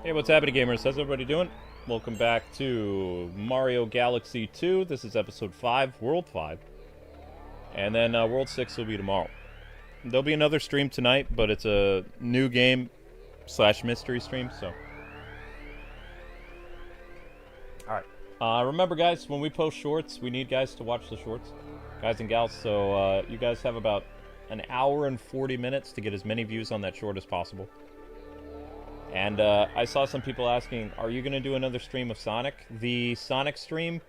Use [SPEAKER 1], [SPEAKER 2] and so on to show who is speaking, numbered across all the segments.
[SPEAKER 1] Hey, what's happening, gamers? How's everybody doing? Welcome back to Mario Galaxy 2. This is episode 5, World 5. And then World 6 will be tomorrow. There'll be another stream tonight, but it's a new game / mystery stream, so. Alright. Remember, guys, when we post shorts, we need guys to watch the shorts. Guys and gals, so you guys have about an hour and 40 minutes to get as many views on that short as possible. And I saw some people asking, are you going to do another stream of Sonic? The Sonic stream,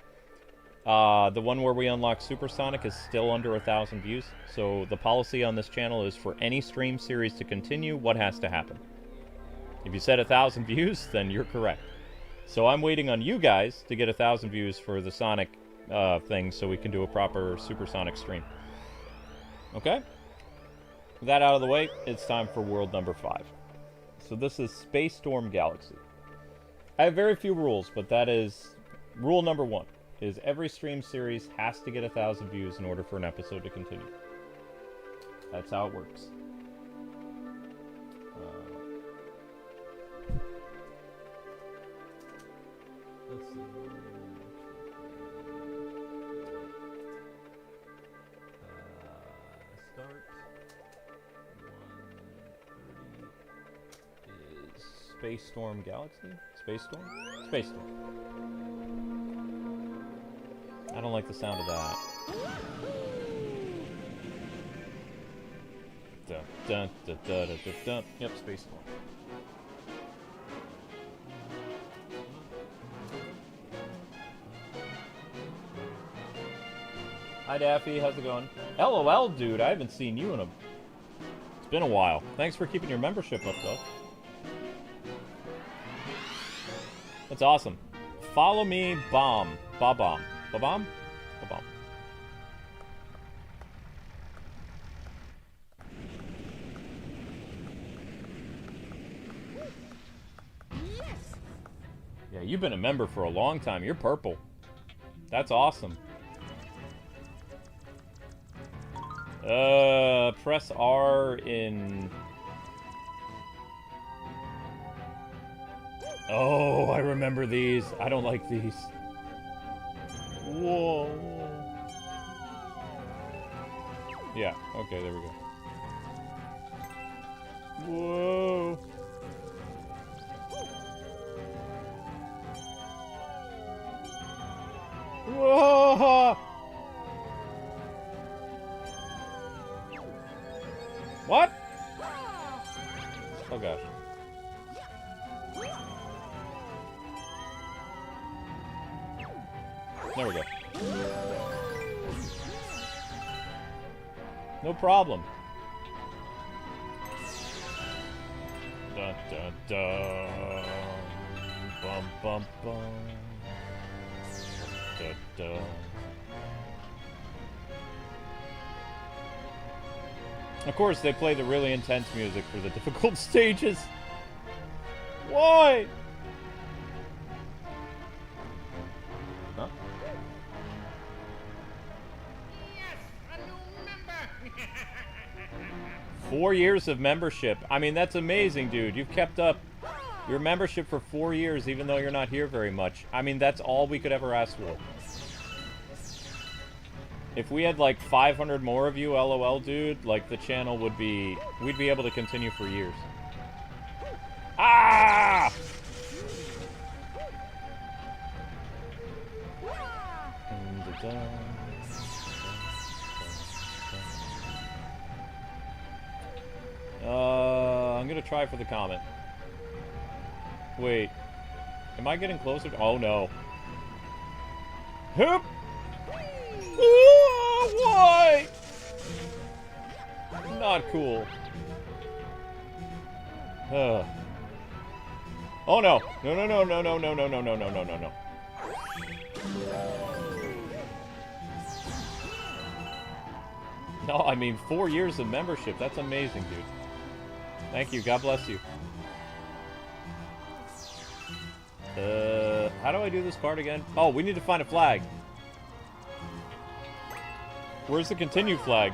[SPEAKER 1] the one where we unlock Super Sonic, is still under 1,000 views. So the policy on this channel is for any stream series to continue, what has to happen? If you said 1,000 views, then you're correct. So I'm waiting on you guys to get 1,000 views for the Sonic thing so we can do a proper Super Sonic stream. Okay? With that out of the way, it's time for world number 5. So this is Space Storm Galaxy. I have very few rules, but that is rule number 1, is every stream series has to get 1,000 views in order for an episode to continue. That's how it works. Let's see. Start. 1:30 is Space Storm Galaxy? Space Storm? Space Storm. I don't like the sound of that. Dun, dun, dun, dun, dun, dun, dun. Yep, Space Storm. Hi Daffy, how's it going? LOL, dude, I haven't seen you in a... It's been a while. Thanks for keeping your membership up, though. That's awesome. Follow me, bomb. Ba-bomb. Ba-bomb? Ba-bomb. Yes. Yeah, you've been a member for a long time. You're purple. That's awesome. Press R in... Oh, I remember these. I don't like these. Whoa. Yeah, okay, there we go. Whoa. Whoa. What? Oh gosh. There we go. No problem. Dun dun dun. Bum bum bum. Dun dun. Of course, they play the really intense music for the difficult stages. Why? Huh?
[SPEAKER 2] Yes, a new member.
[SPEAKER 1] 4 years of membership. I mean, that's amazing, dude. You've kept up your membership for 4 years, even though you're not here very much. I mean, that's all we could ever ask for. If we had like 500 more of you, LOL, dude, like the channel would be... We'd be able to continue for years. Ah! I'm gonna try for the comet. Wait. Am I getting closer? Oh no. Hoop! Why? Not cool. Oh no. No, no, no, no, no, no, no, no, no, no, no, no, no. No, I mean 4 years of membership. That's amazing, dude. Thank you. God bless you. How do I do this part again? Oh, we need to find a flag. Where's the continue flag?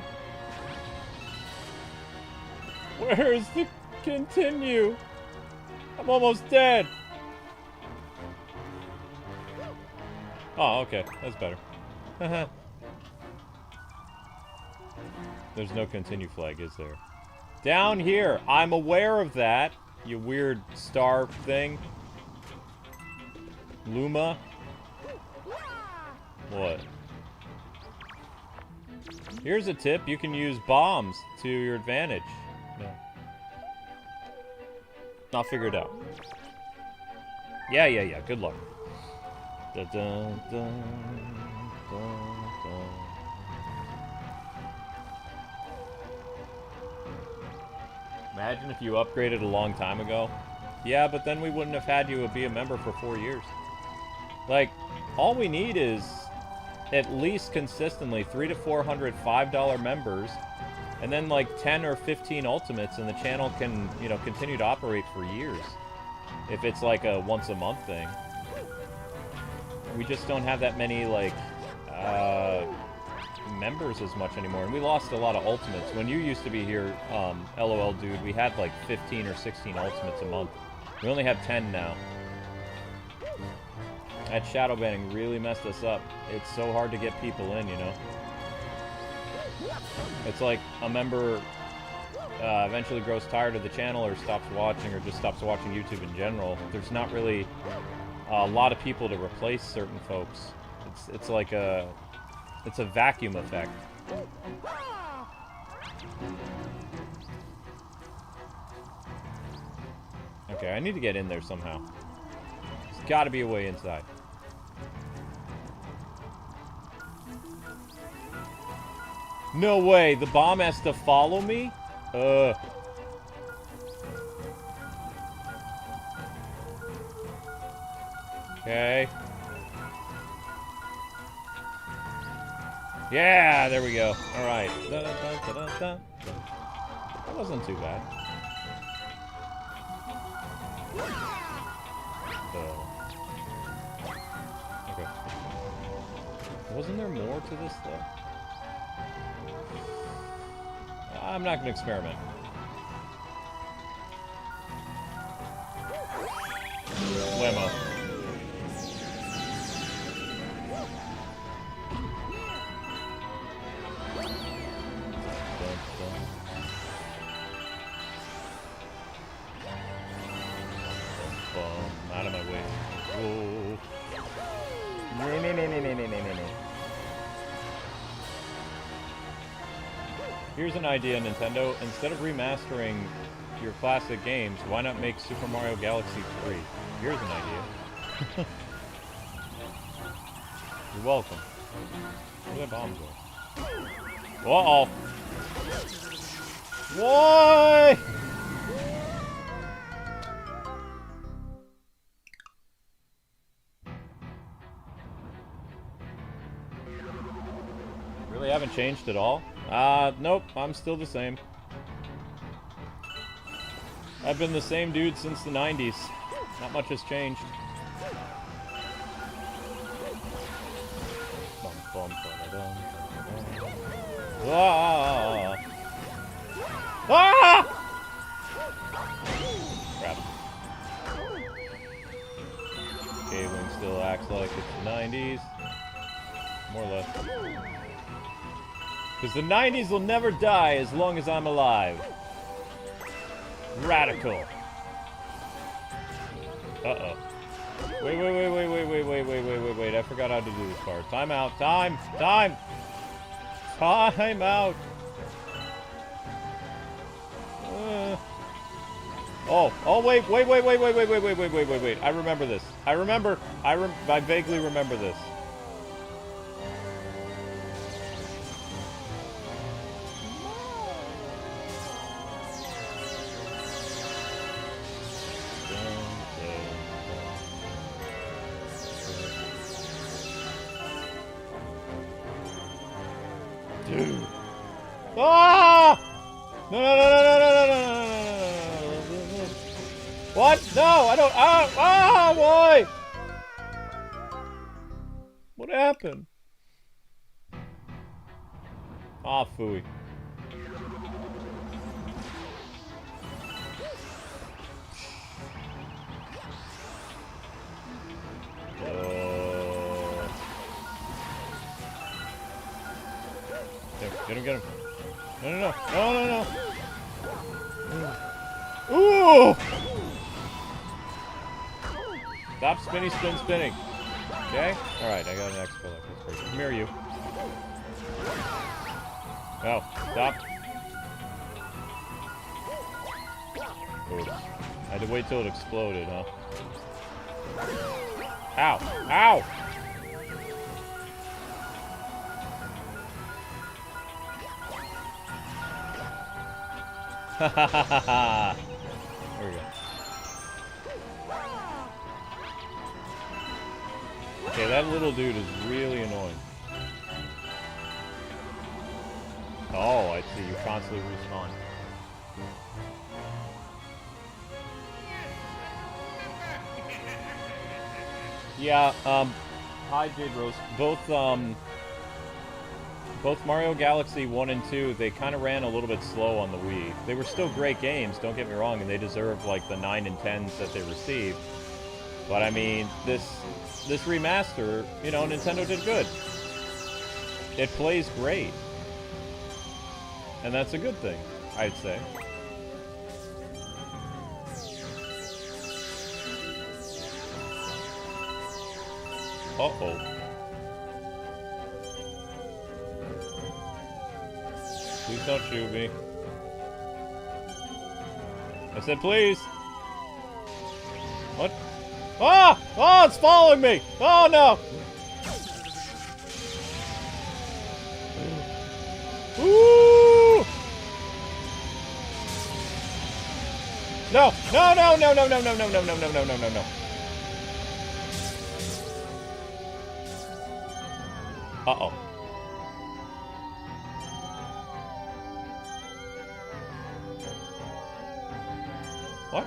[SPEAKER 1] Where's the continue? I'm I'm almost dead. Oh, okay. That's better. There's no continue flag, is there? Down here. I'm aware of that. You weird star thing. Luma. What? Here's a tip. You can use bombs to your advantage. No. I'll figure it out. Yeah. Good luck. Dun, dun, dun, dun, dun. Imagine if you upgraded a long time ago. Yeah, but then we wouldn't have had you be a member for 4 years. Like, all we need is at least consistently 300 to 400 $5 members, and then like 10 or 15 ultimates, and the channel can, you know, continue to operate for years. If it's like a once a month thing. We just don't have that many, like, members as much anymore. And we lost a lot of ultimates. When you used to be here, LOL dude, we had like 15 or 16 ultimates a month. We only have 10 now. That shadow banning really messed us up. It's so hard to get people in, you know? It's like a member eventually grows tired of the channel or stops watching or just stops watching YouTube in general. There's not really a lot of people to replace certain folks. It's like a vacuum effect. Okay, I need to get in there somehow. There's got to be a way inside. No way, the bomb has to follow me? Okay. Yeah, there we go. Alright. That wasn't too bad. Okay. Wasn't there more to this, though? I'm not gonna experiment. Whammo. Out of my way. Whoa. No. Here's an idea, Nintendo. Instead of remastering your classic games, why not make Super Mario Galaxy 3? Here's an idea. You're welcome. Where did that bomb go? Uh-oh. Why? Really haven't changed at all? Nope, I'm still the same. I've been the same dude since the 90s. Not much has changed. Ah! Ah! Crap. Kwings still acts like it's the 90s. More or less. Because the 90s will never die as long as I'm alive. Radical. Uh-oh. Wait. I forgot how to do this part. Time out. Time out. Oh, wait. I remember this. I vaguely remember this. Dude. Ah! No. What? No, I don't. Why? What happened? Ah, phooey. Get him, get him. No, no, no. No, no, no. Ooh! Stop spinning, spinning. Okay? Alright, I got an X color. That's great. Come here, you. Oh, stop. Oops. I had to wait till it exploded, huh? Ow! Ow! Ha ha ha ha ha! There we go. Okay, that little dude is really annoying. Oh, I see. You constantly respawn. Yeah, hi Jade Rose. Both Mario Galaxy 1 and 2, they kind of ran a little bit slow on the Wii. They were still great games, don't get me wrong, and they deserve, like, the 9 and 10s that they received. But, I mean, this remaster, you know, Nintendo did good. It plays great. And that's a good thing, I'd say. Uh-oh. Please don't shoot me. I said please. What? Ah! Oh, it's following me! Oh, no! Ooh! No! No, no, no, no, no, no, no, no, no, no, no, no, no, no. Uh-oh. What?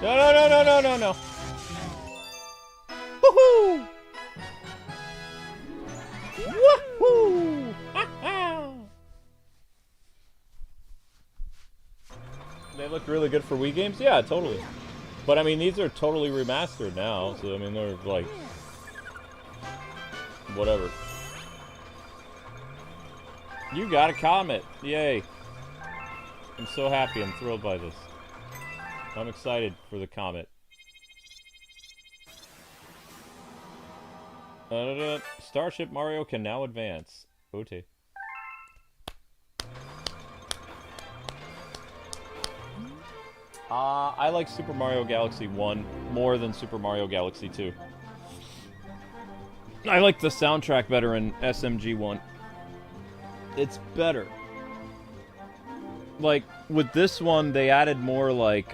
[SPEAKER 1] No, no, no, no, no, no, no. Woohoo! Woohoo! Ha-ha! They look really good for Wii games? Yeah, totally. But, I mean, these are totally remastered now, so, I mean, they're, like, whatever. You got a comet! Yay. I'm so happy, I'm thrilled by this. I'm excited for the comet. Starship Mario can now advance. OT. I like Super Mario Galaxy 1 more than Super Mario Galaxy 2. I like the soundtrack better in SMG1. It's better. Like, with this one, they added more, like,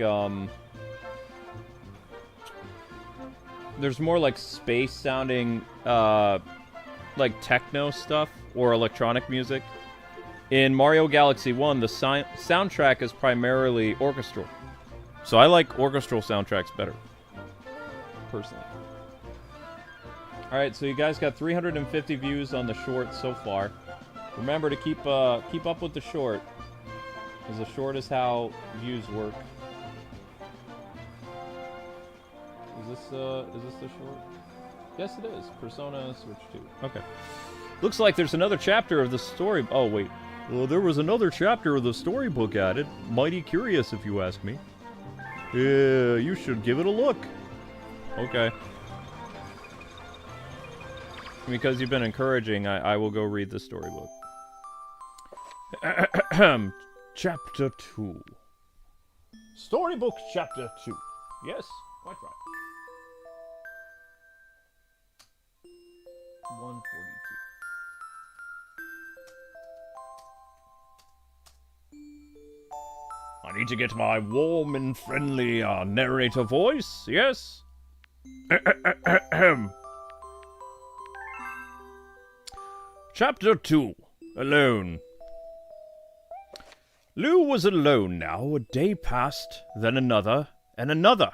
[SPEAKER 1] there's more, like, space-sounding, like, techno stuff, or electronic music. In Mario Galaxy 1, the soundtrack is primarily orchestral. So I like orchestral soundtracks better, personally. Alright, so you guys got 350 views on the short so far. Remember to keep up with the short, because the short is how views work. Is this the short? Yes, it is. Persona Switch 2. Okay. Looks like there's another chapter of the story. Oh, wait. Well, there was another chapter of the storybook added. Mighty curious, if you ask me. Yeah, you should give it a look. Okay. Because you've been encouraging, I will go read the storybook. Chapter 2. Storybook Chapter 2. Yes, quite right. 142. I need to get my warm and friendly narrator voice, yes? Chapter 2. Alone. Lou was alone now. A day passed, then another, and another.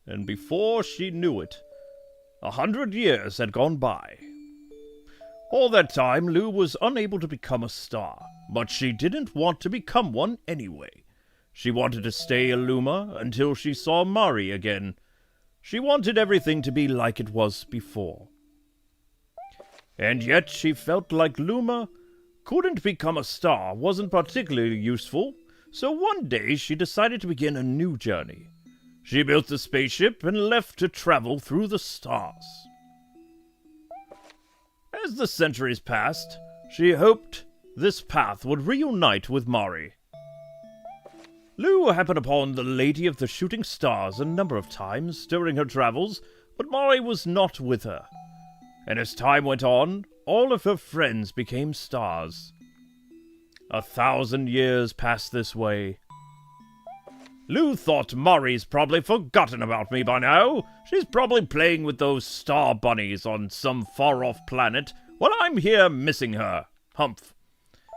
[SPEAKER 1] And before she knew it, 100 years had gone by. All that time, Lou was unable to become a star, but she didn't want to become one anyway. She wanted to stay a Luma until she saw Mari again. She wanted everything to be like it was before. And yet she felt like Luma couldn't become a star, wasn't particularly useful, so one day she decided to begin a new journey. She built a spaceship and left to travel through the stars. As the centuries passed, she hoped this path would reunite with Mari. Lou happened upon the Lady of the Shooting Stars a number of times during her travels, but Mari was not with her. And as time went on, all of her friends became stars. 1,000 years passed this way. Lou thought Mari's probably forgotten about me by now. She's probably playing with those star bunnies on some far-off planet while I'm here missing her. Humph.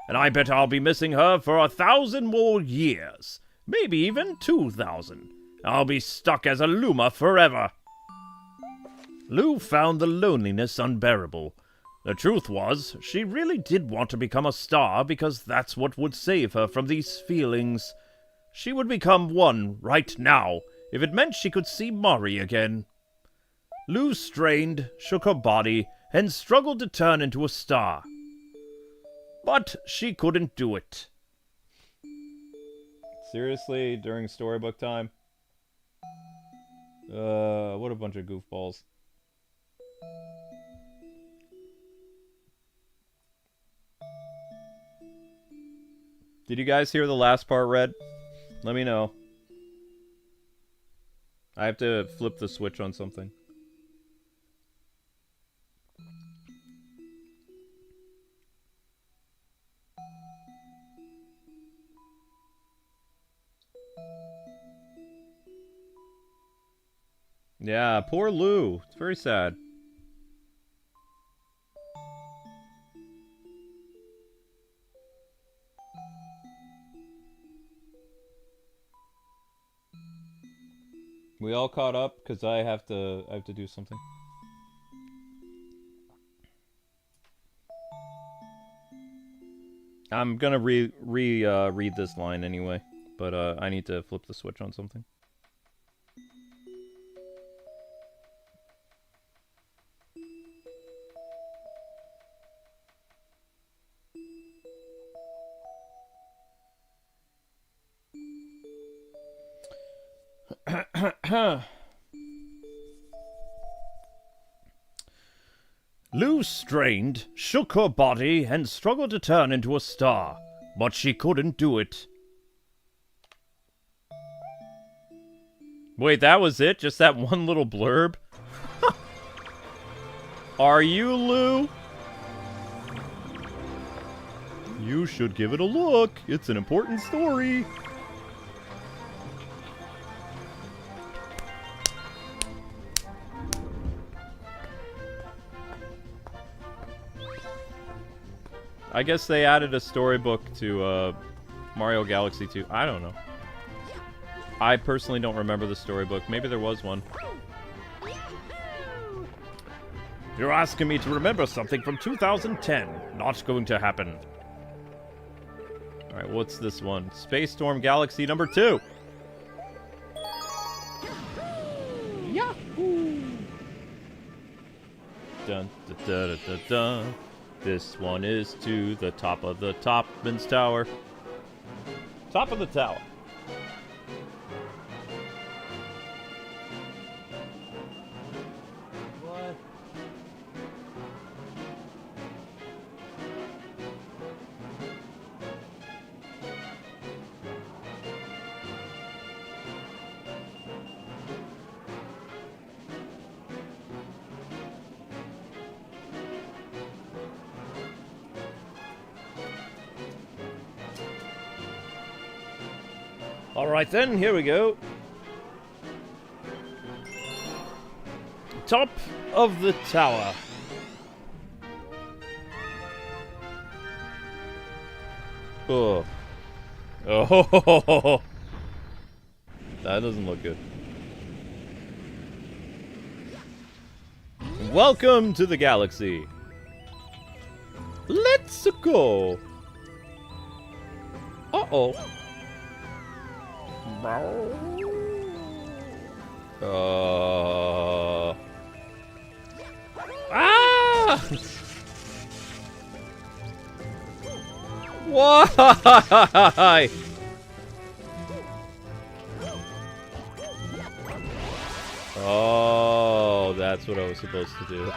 [SPEAKER 1] And I bet I'll be missing her for 1,000 more years. Maybe even 2,000. I'll be stuck as a Luma forever. Lou found the loneliness unbearable. The truth was, she really did want to become a star because that's what would save her from these feelings. She would become one right now if it meant she could see Mari again. Lou strained, shook her body, and struggled to turn into a star. But she couldn't do it. Seriously, during storybook time? What a bunch of goofballs. Did you guys hear the last part read? Let me know. I have to flip the switch on something. Yeah, poor Lou. It's very sad. We all caught up because I have to do something. I'm gonna read this line anyway, but I need to flip the switch on something. Lou strained, shook her body, and struggled to turn into a star, but she couldn't do it. Wait, that was it? Just that one little blurb? Are you, Lou? You should give it a look. It's an important story. I guess they added a storybook to Mario Galaxy 2. I don't know. I personally don't remember the storybook. Maybe there was one. You're asking me to remember something from 2010. Not going to happen. Alright, what's this one? Space Storm Galaxy number 2. Yahoo! Dun dun dun dun dun. This one is to the top of the Topman's Tower. Top of the tower. What? Alright then, here we go. Top of the tower. Oh. Oh. That doesn't look good. Welcome to the galaxy. Let's go. Uh-oh. Ah! Why? Oh, that's what I was supposed to do.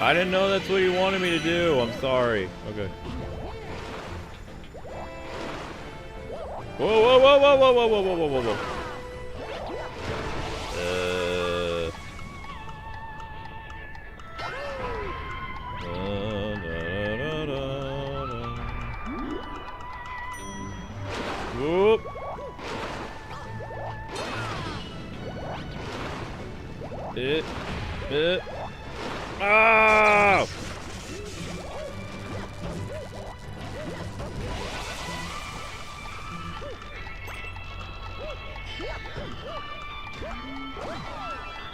[SPEAKER 1] I didn't know that's what you wanted me to do. I'm sorry. Okay. Whoa, whoa, whoa, whoa, whoa, whoa, whoa, whoa, whoa, whoa. Whoop. Oh!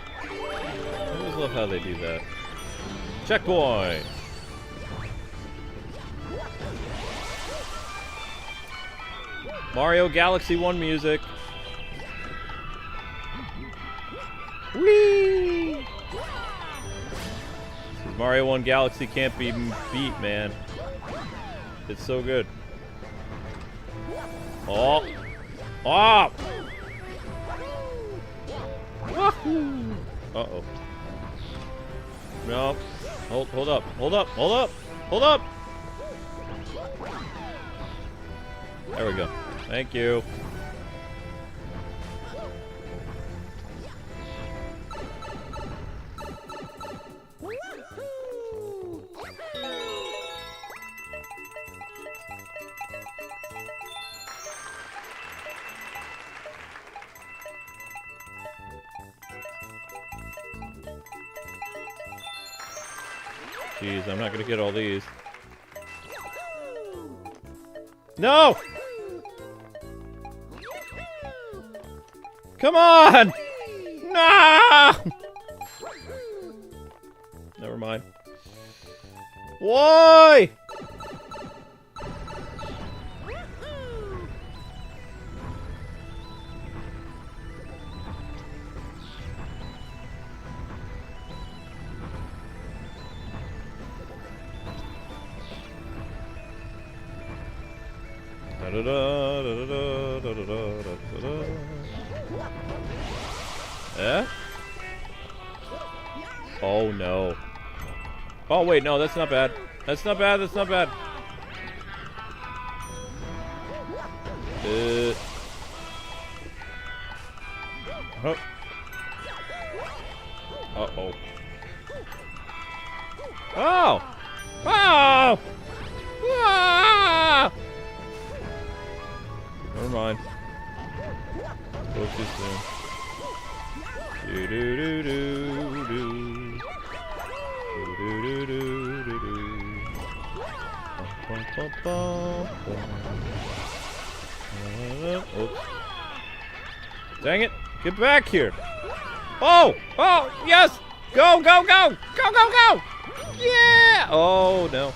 [SPEAKER 1] I always love how they do that. Checkpoint! Mario Galaxy 1 music. Whee! Mario 1 Galaxy can't be beat, man. It's so good. Oh! Oh! Wahoo! Uh-oh. No. Hold up. Hold up. Hold up. Hold up! There we go. Thank you. Jeez, I'm not gonna get all these. No! Come on! No! Never mind. Why? Eh? Oh no. Oh wait, no, that's not bad. That's not bad, that's not bad. Oh. Uh-oh. Oh! Oh! Ah! Never mind. Go too soon. Do do do do do. Do do do do do do. Bum, bum, bum, bum. Oops. Dang it! Get back here! Oh! Oh! Yes! Go! Go! Go! Go! Go! Go! Yeah! Oh no!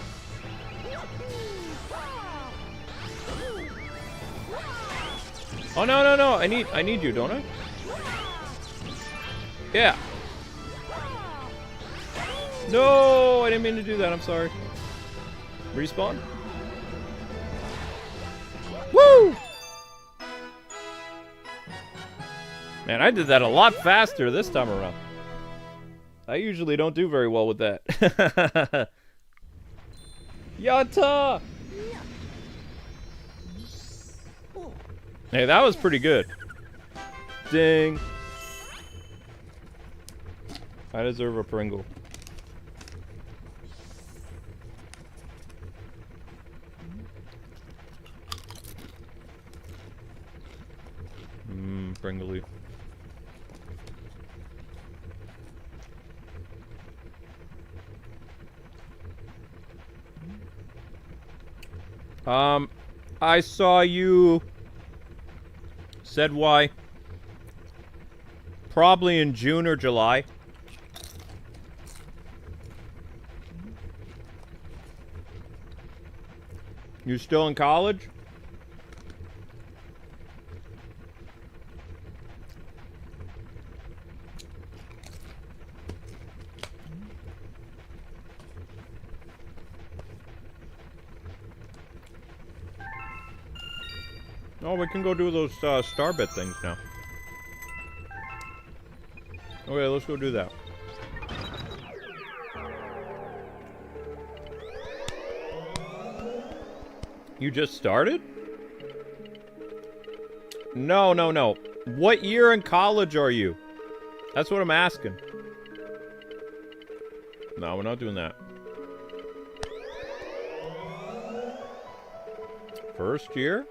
[SPEAKER 1] Oh no no no! I need you, don't I? Yeah. No, I didn't mean to do that. I'm sorry. Respawn. Woo! Man, I did that a lot faster this time around. I usually don't do very well with that. Yatta! Hey, that was pretty good. Ding. I deserve a Pringle. Pringly. I saw you said why. Probably in June or July. You still in college? Oh, we can go do those Starbit things now. Okay, let's go do that. You just started? No, no, no. What year in college are you? That's what I'm asking. No, we're not doing that. First year?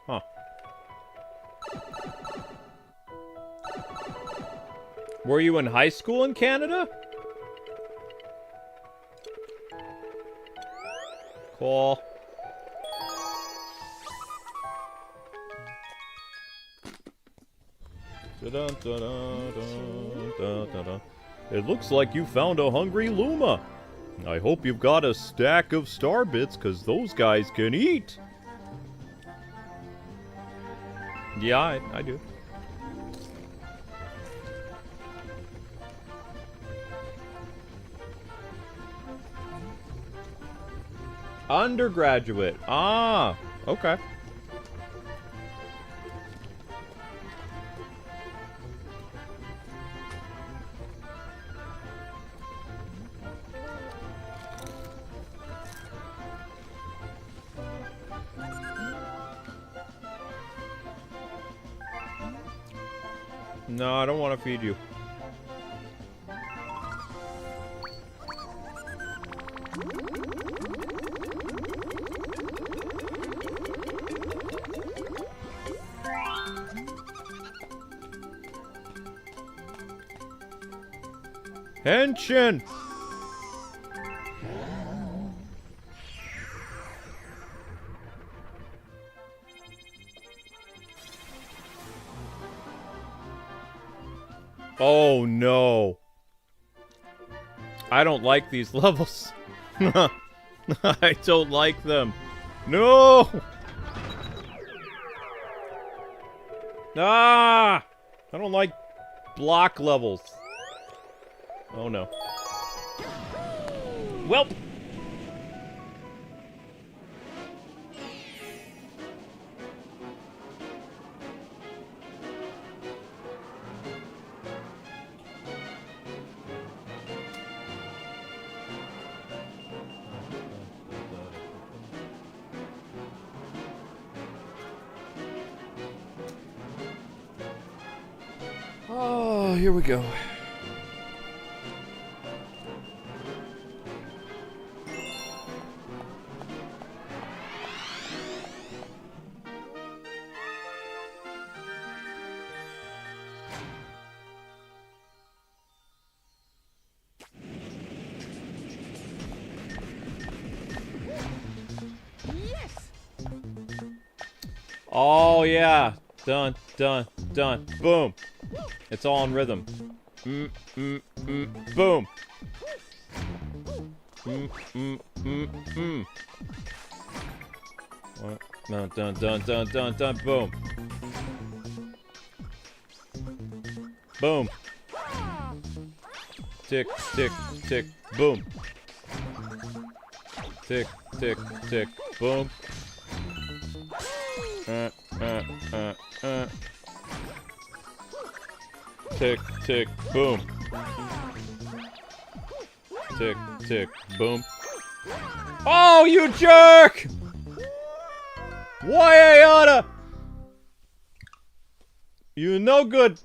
[SPEAKER 1] Huh. Were you in high school in Canada? Cool. It looks like you found a hungry Luma. I hope you've got a stack of Starbits, because those guys can eat. Yeah, I do. Undergraduate. Ah, okay. No, I don't want to feed you. Henshin! Oh no. I don't like these levels. I don't like them. No! Ah! I don't like block levels. Oh no. Welp! Oh, here we go. Oh yeah, done, done, done. Boom. It's all in rhythm. Boom. Dun, dun, dun, dun, dun, dun, boom. Boom. Tick, tick, tick, boom. Tick, tick, tick, boom. Tick, tick, boom. Tick, tick, boom. Oh, you jerk! Why I oughta? You no good,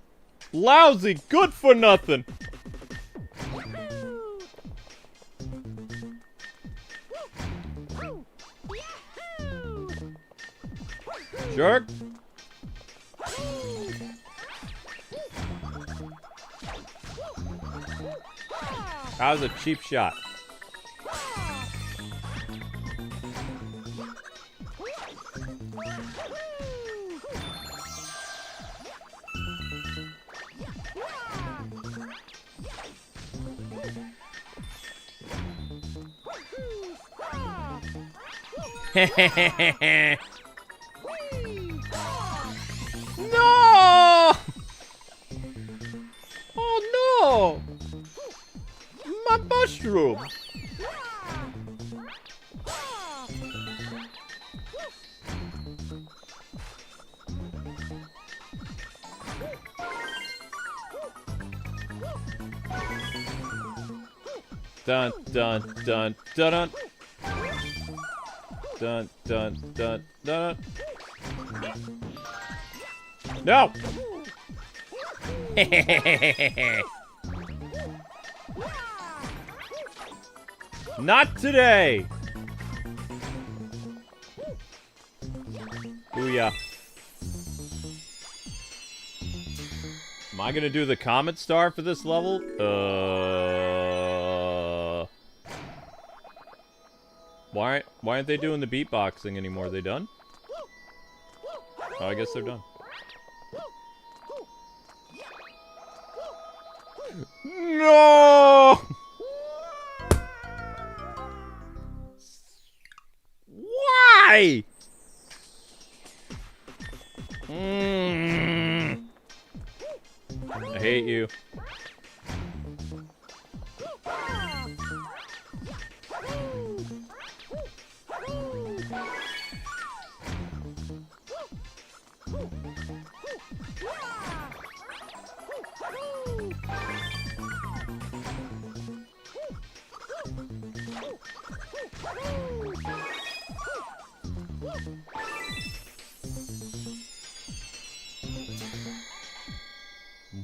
[SPEAKER 1] lousy, good for nothing. Jerk. That was a cheap shot. No! Oh no! My mushroom! Dun dun dun dun dun. Dun dun dun dun. No! Not today! Booyah. Am I gonna do the Comet Star for this level? Why aren't they doing the beatboxing anymore? Are they done? Oh, I guess they're done. No! Why? I hate you.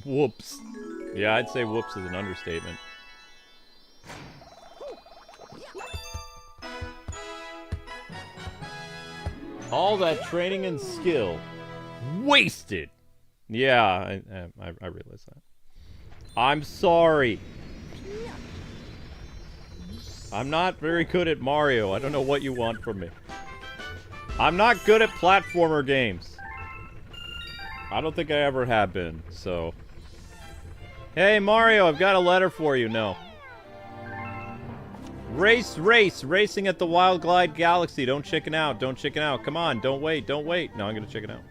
[SPEAKER 1] Whoops. Yeah, I'd say whoops is an understatement. All that training and skill wasted. Yeah, I realize that. I'm sorry. I'm not very good at Mario. I don't know what you want from me. I'm not good at platformer games. I don't think I ever have been, so... Hey, Mario, I've got a letter for you. No. Racing at the Wild Glide Galaxy. Don't chicken out. Don't chicken out. Come on, don't wait. No, I'm gonna chicken out.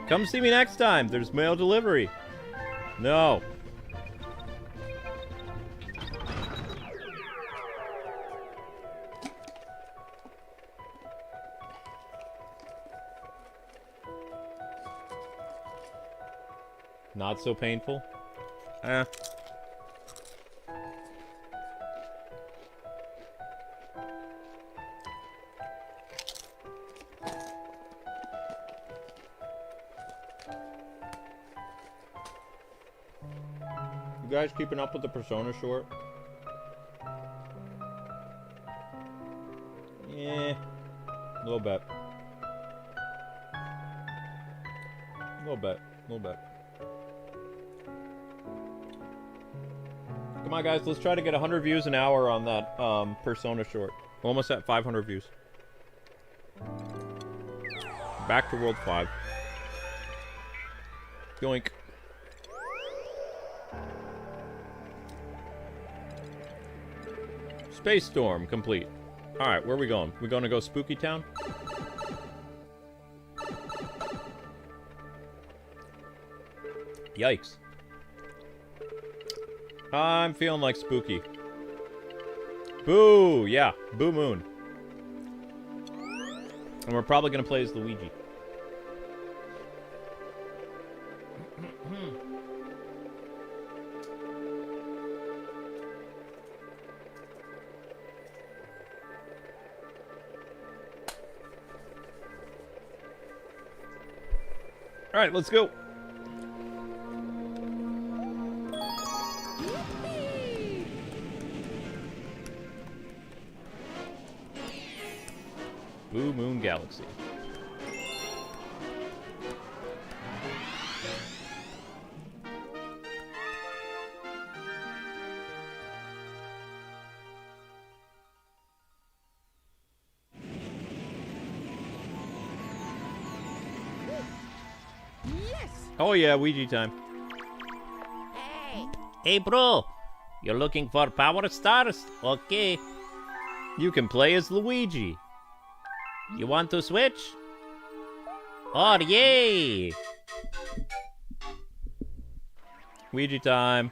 [SPEAKER 1] Come see me next time. There's mail delivery. No. Not so painful? Eh. You guys keeping up with the Persona short? Yeah. A little bit. A little bit. Come on, guys, let's try to get 100 views an hour on that Persona short. We're almost at 500 views. Back to World 5. Yoink. Space Storm complete. Alright, where are we going? We gonna go Spooky Town? Yikes. I'm feeling like spooky. Boo! Yeah, Boo Moon. And we're probably gonna play as Luigi. Alright, let's go. Blue Moon Galaxy.
[SPEAKER 2] Yes.
[SPEAKER 1] Oh yeah, Ouija time.
[SPEAKER 3] Hey bro, you're looking for power stars? Okay.
[SPEAKER 1] You can play as Luigi.
[SPEAKER 3] You want to switch? Oh, yay!
[SPEAKER 1] Ouija time.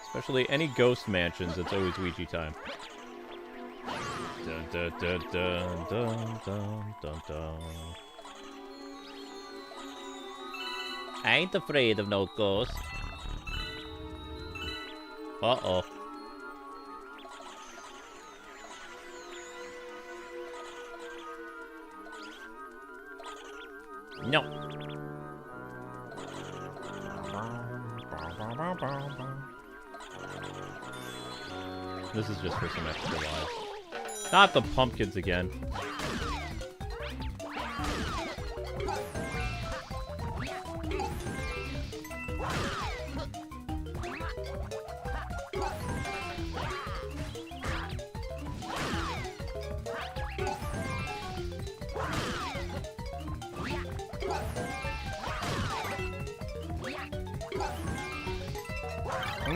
[SPEAKER 1] Especially any ghost mansions, it's always Ouija time. Dun, dun, dun, dun, dun, dun, dun, dun.
[SPEAKER 3] I ain't afraid of no ghosts.
[SPEAKER 1] Uh-oh. No. This is just for some extra lives. Not the pumpkins again.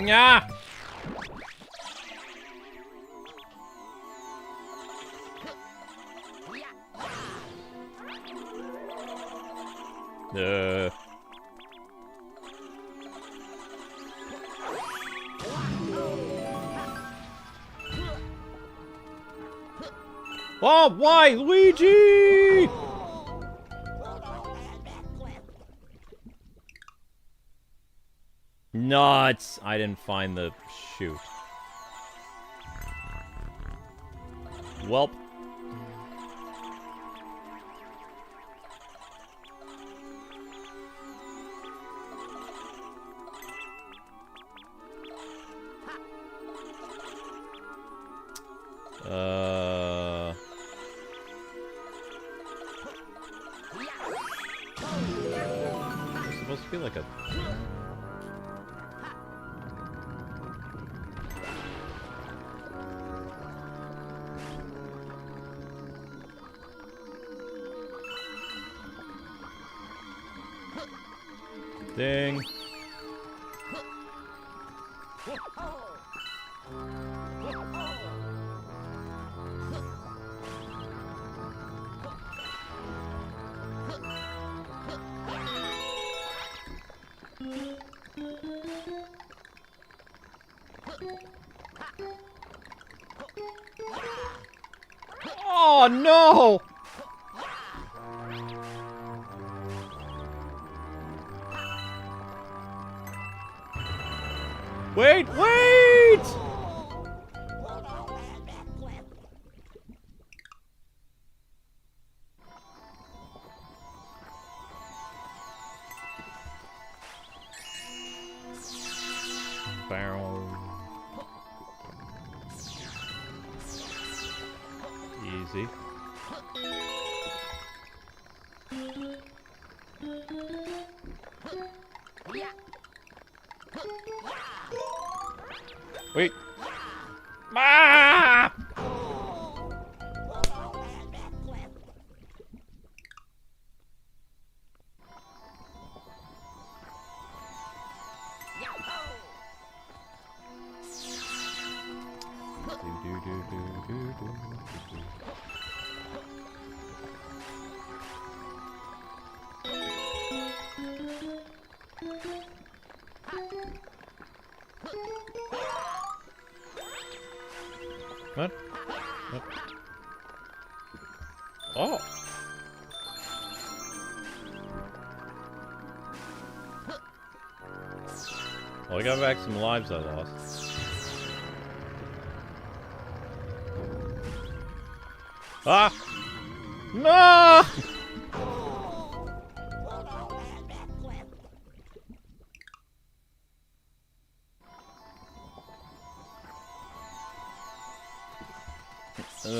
[SPEAKER 1] Yeah. Oh, why, Luigi? Nuts! I didn't find the chute. Welp. It's supposed to be like a... Ding. Oh no! Wait, wait! Bow. Easy. Wait. Ah! What? What? Oh. Well, I got back some lives I lost. Ah! No!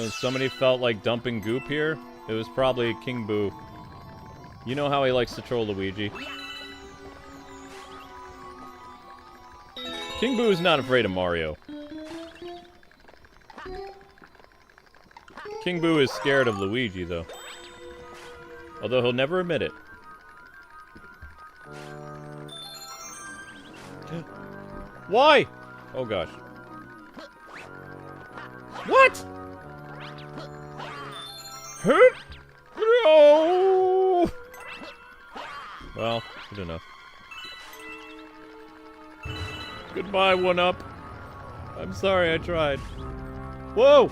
[SPEAKER 1] Somebody felt like dumping goop here. It was probably King Boo. You know how he likes to troll Luigi. King Boo is not afraid of Mario. King Boo is scared of Luigi, though. Although he'll never admit it. Why? Oh gosh. What? Hurt? No! Well, good enough. Goodbye, 1-Up. I'm sorry I tried. Whoa!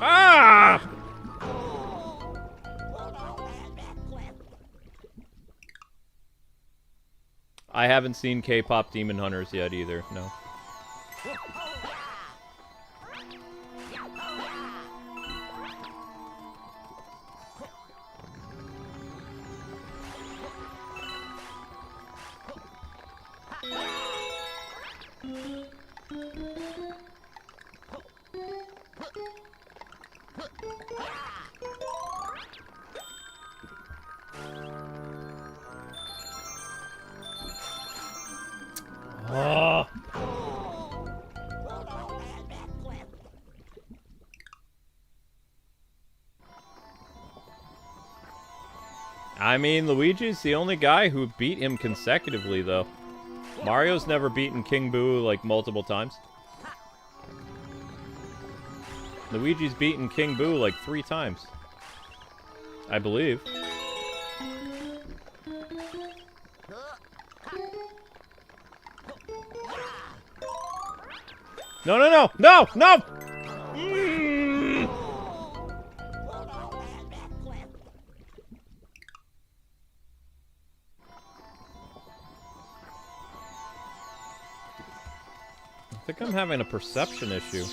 [SPEAKER 1] Ah! I haven't seen K-pop Demon Hunters yet either, no. Oh. I mean, Luigi's the only guy who beat him consecutively, though. Mario's never beaten King Boo, like, multiple times. Luigi's beaten King Boo, like, 3 times. I believe. No, no, no! No! No! Mm. I think I'm having a perception issue.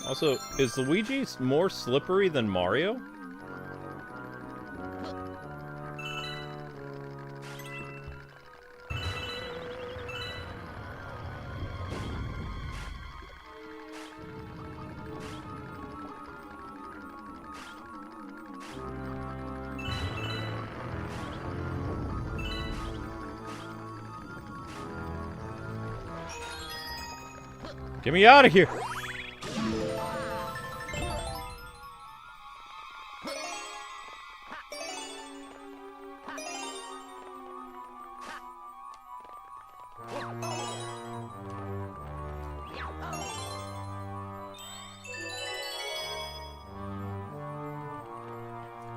[SPEAKER 1] Also, is Luigi more slippery than Mario? Get me out of here!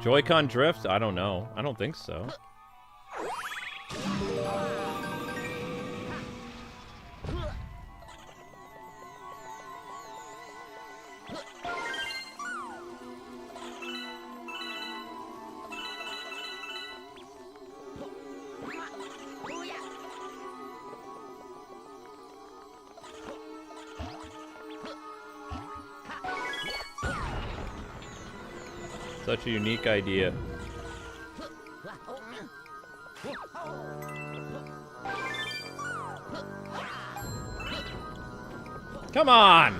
[SPEAKER 1] Joy-Con drift? I don't know. I don't think so. Such a unique idea. Come on!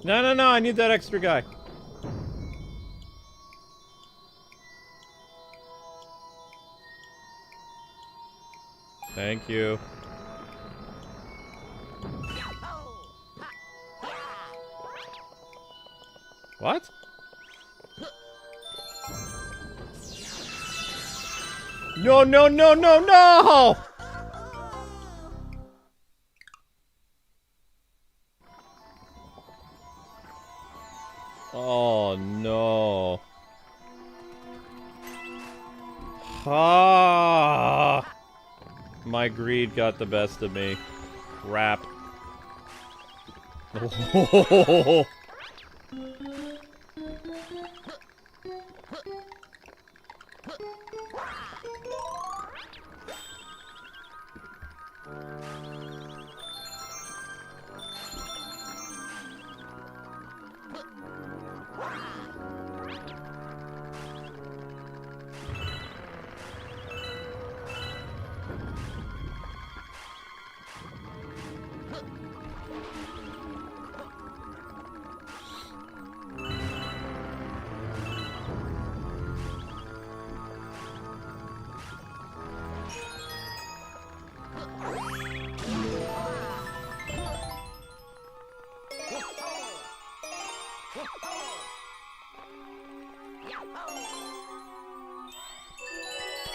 [SPEAKER 1] No, no, no, I need that extra guy. Thank you. What? No, no, no, no, no! Oh, no. Ah! My greed got the best of me. Crap. Oh.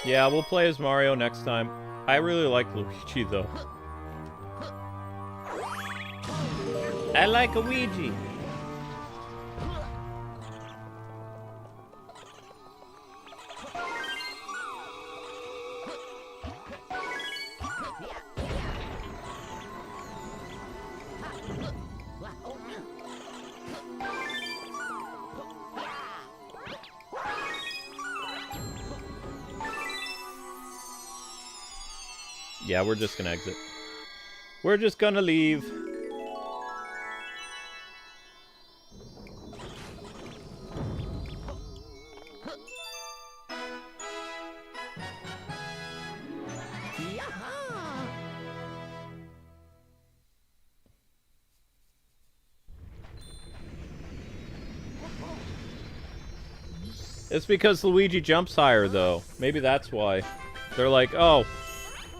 [SPEAKER 1] Yeah, we'll play as Mario next time. I really like Luigi, though.
[SPEAKER 3] I like a Ouija.
[SPEAKER 1] Yeah, we're just gonna exit. We're just gonna leave. It's because Luigi jumps higher, though. Maybe that's why. They're like, oh,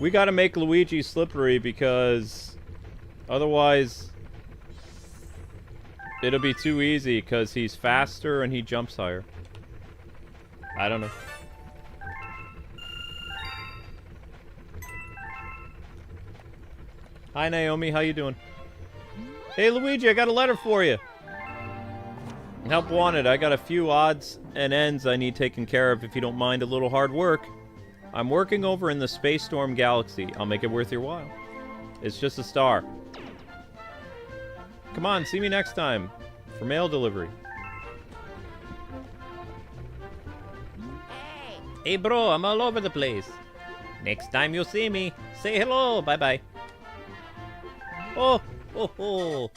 [SPEAKER 1] we gotta make Luigi slippery because otherwise it'll be too easy because he's faster and he jumps higher. I don't know. Hi, Naomi. How you doing? Hey, Luigi, I got a letter for you. Help wanted. I got a few odds and ends I need taken care of if you don't mind a little hard work. I'm working over in the Space Storm Galaxy. I'll make it worth your while. It's just a star. Come on, see me next time for mail delivery.
[SPEAKER 3] Hey, bro, I'm all over the place. Next time you see me, say hello. Bye-bye. Oh, ho, ho.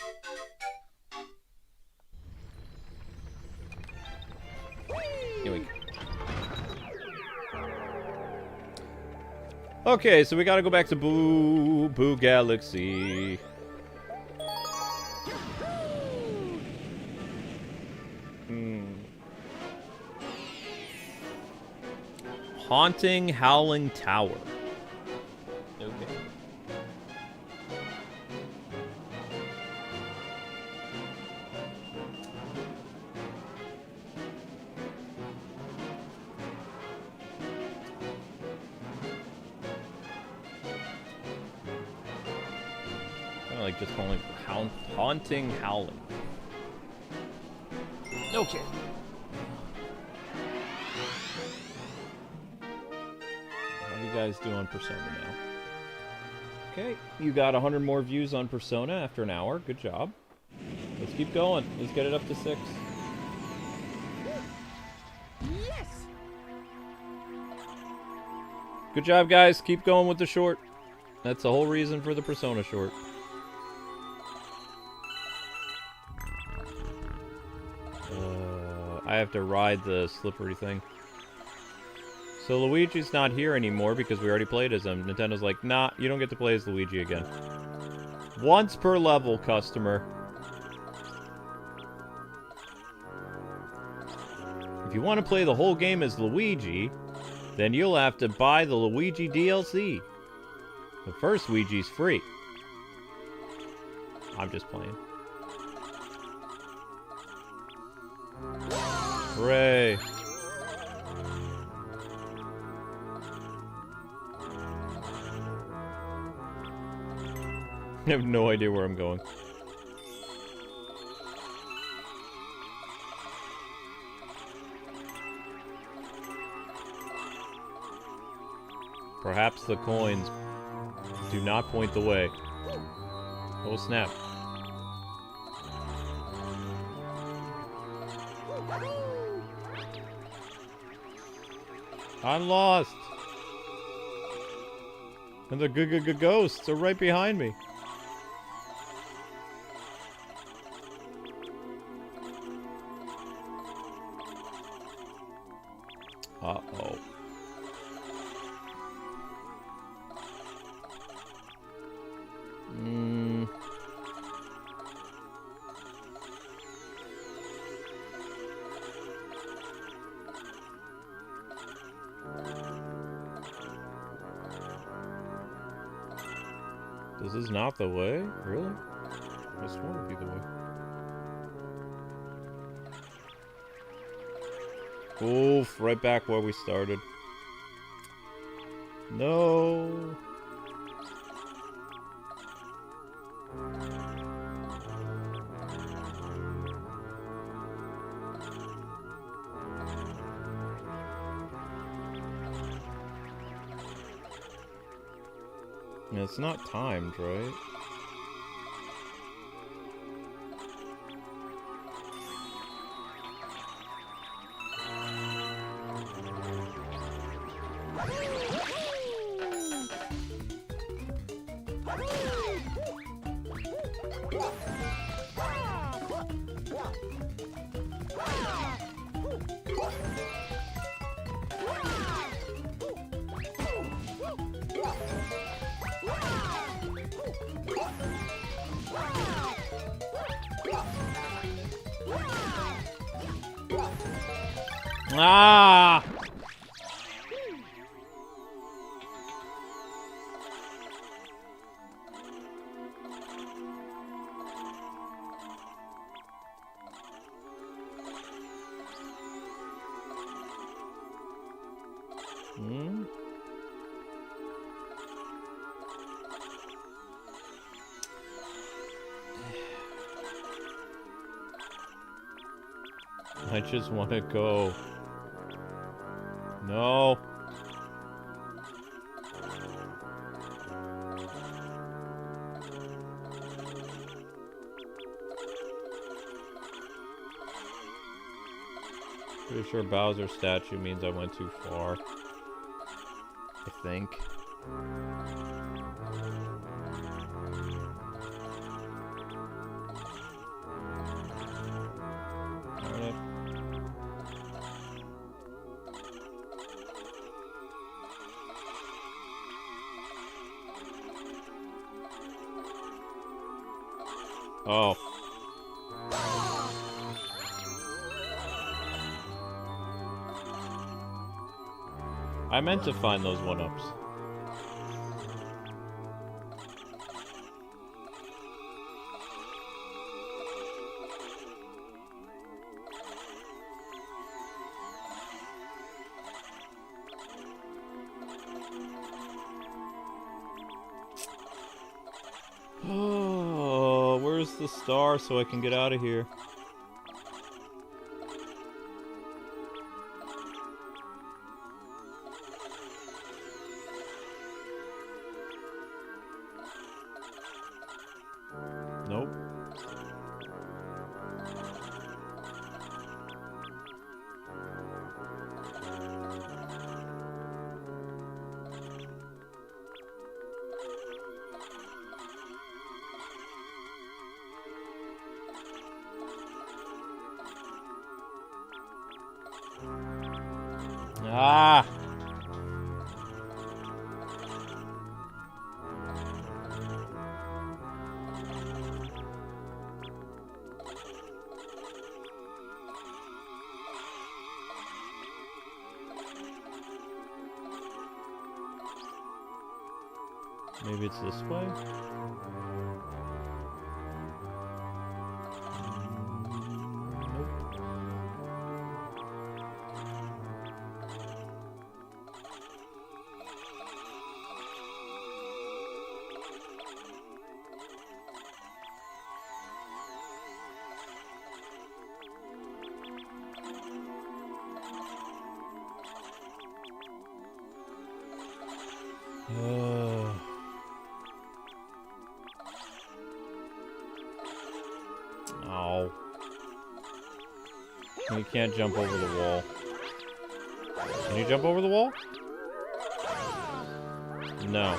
[SPEAKER 1] Here we go. Okay, so we gotta go back to Boo Galaxy. Haunting Howling Tower. Okay. Like just calling it Haunting Howling. Okay. How you guys do on Persona now? Okay, you got 100 more views on Persona after an hour. Good job. Let's keep going. Let's get it up to 6.
[SPEAKER 2] Yes!
[SPEAKER 1] Good job, guys. Keep going with the short. That's the whole reason for the Persona short. I have to ride the slippery thing. So Luigi's not here anymore because we already played as him. Nintendo's like, nah, you don't get to play as Luigi again. Once per level, customer. If you want to play the whole game as Luigi, then you'll have to buy the Luigi DLC. The first Luigi's free. I'm just playing. Hooray. I have no idea where I'm going. Perhaps the coins do not point the way. Oh snap. I'm lost. And the ghosts are right behind me. Uh-oh. This is not the way? Really? This won't be the way. Oof, right back where we started. No. It's not timed, right? Ah! Hmm? I just want to go. No. Pretty sure Bowser statue means I went too far. I think. Alright. Oh. I meant to find those one-ups. Oh, where's the star so I can get out of here? Nope. Ah! Maybe it's this way? Nope. Ow. You can't jump over the wall. Can you jump over the wall? No.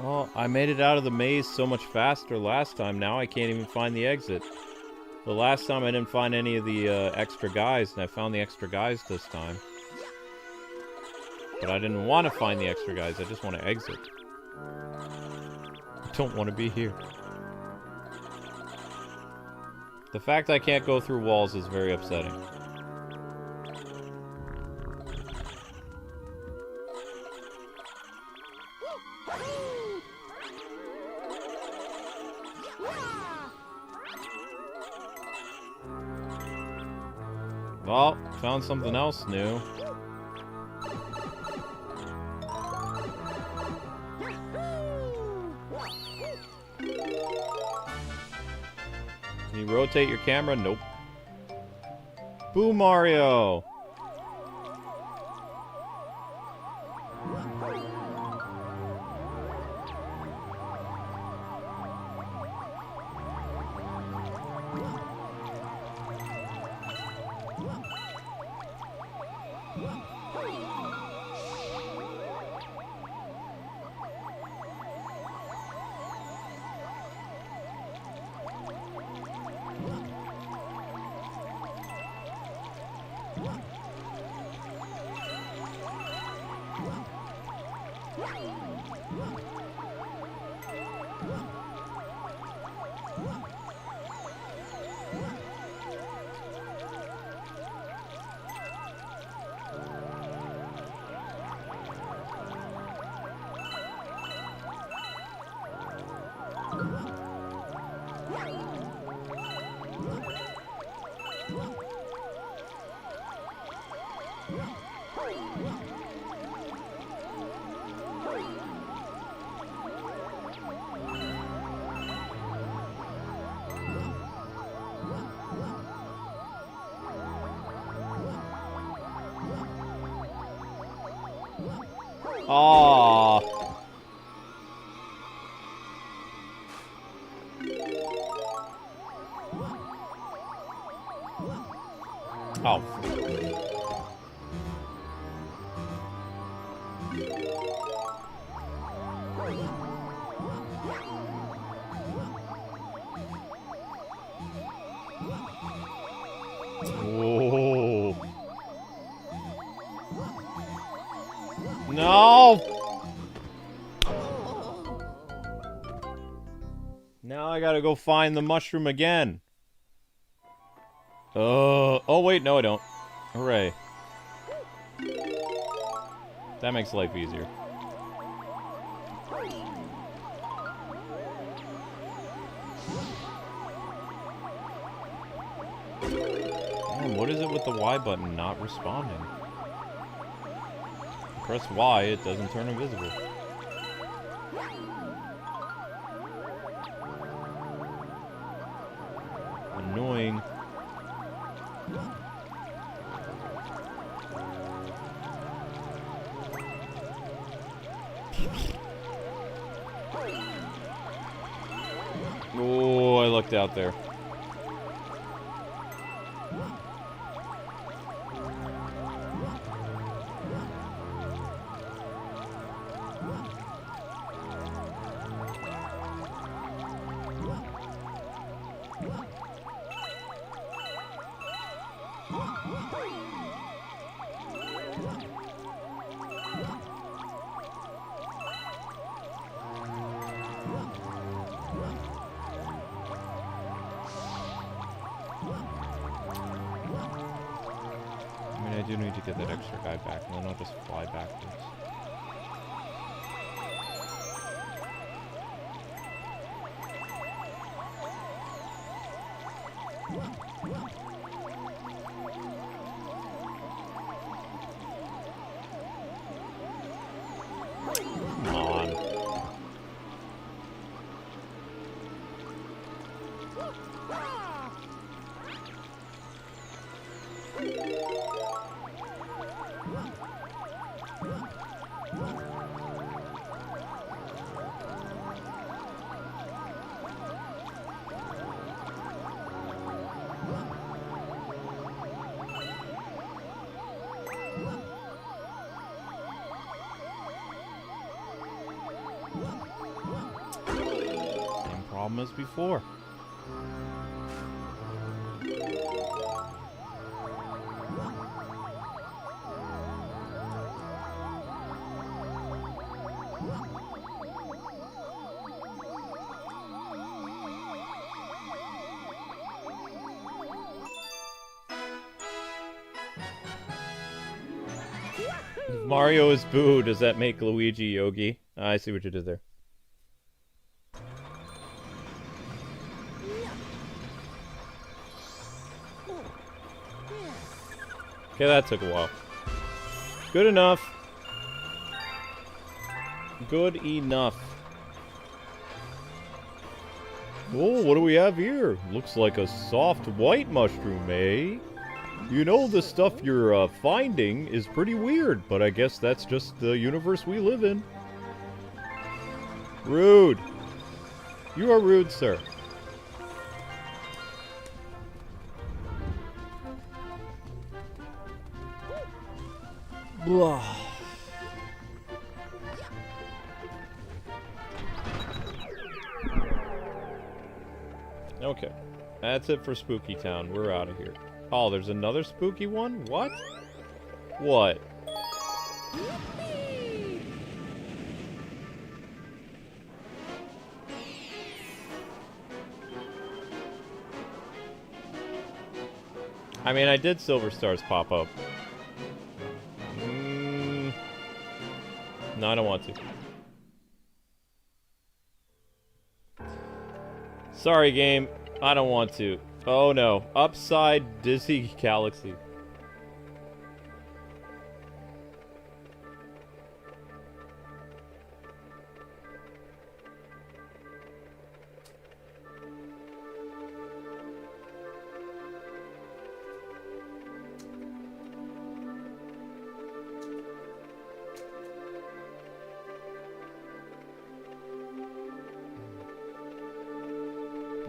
[SPEAKER 1] Oh, I made it out of the maze so much faster last time. Now I can't even find the exit. The last time I didn't find any of the extra guys, and I found the extra guys this time. But I didn't want to find the extra guys. I just want to exit. I don't want to be here. The fact I can't go through walls is very upsetting. Well, found something else new. Can you rotate your camera? Nope. Boo Mario! Aww. Oh. Whoa. No! Now I gotta go find the mushroom again. Oh wait, no I don't. Hooray. That makes life easier. Man, what is it with the Y button not responding? Press Y, it doesn't turn invisible. Annoying. Oh, I looked out there. I do need to get that extra guy back, and then I'll just fly backwards. Come on. problem as before. If Mario is Boo, does that make Luigi Yogi? I see what you did there. Okay, that took a while. Good enough. Good enough. Oh, what do we have here? Looks like a soft white mushroom, eh? You know, the stuff you're finding is pretty weird, but I guess that's just the universe we live in. Rude. You are rude, sir. Blah. Okay. That's it for Spooky Town. We're out of here. Oh, there's another spooky one? What? What? I mean, I did Silver Stars pop up. No, I don't want to. Sorry, game. I don't want to. Oh no. Upside Dizzy Galaxy.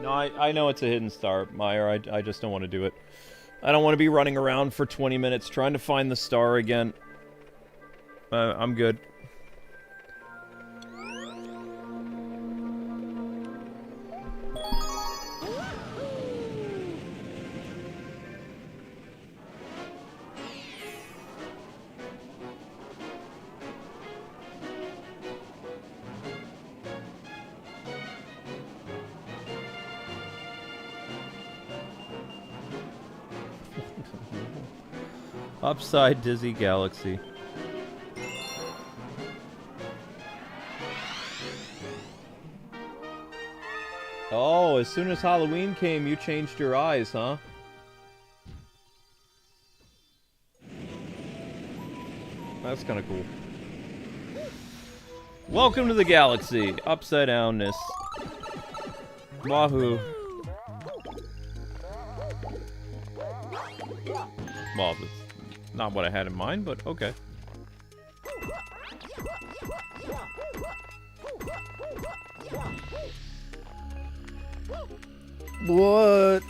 [SPEAKER 1] No, I know it's a hidden star, Meyer. I just don't want to do it. I don't want to be running around for 20 minutes trying to find the star again. I'm good. Upside Dizzy Galaxy. Oh, as soon as Halloween came, you changed your eyes, huh? That's kind of cool. Welcome to the galaxy. Upside downness. Wahoo. Well, that's not what I had in mind, but okay. What?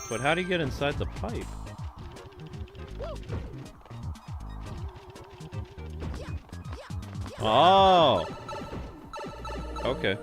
[SPEAKER 1] But how do you get inside the pipe? Oh! Okay.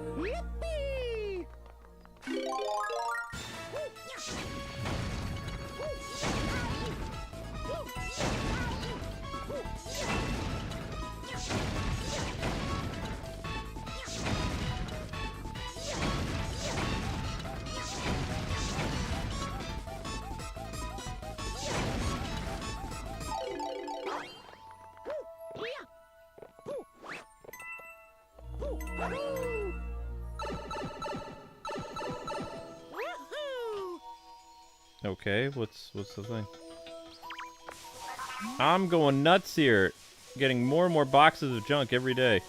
[SPEAKER 1] Okay, what's the thing? I'm going nuts here. Getting more and more boxes of junk every day.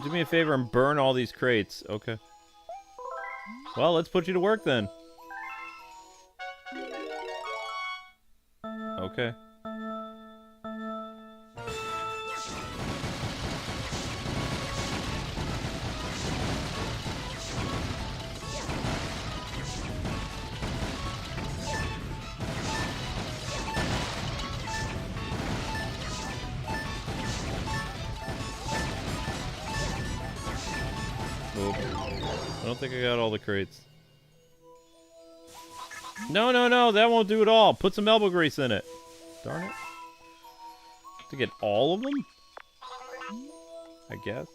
[SPEAKER 1] Do me a favor and burn all these crates. Okay. Well, let's put you to work then. Okay. I don't think I got all the crates. No, no, no, that won't do it all. Put some elbow grease in it. Darn it. To get all of them? I guess.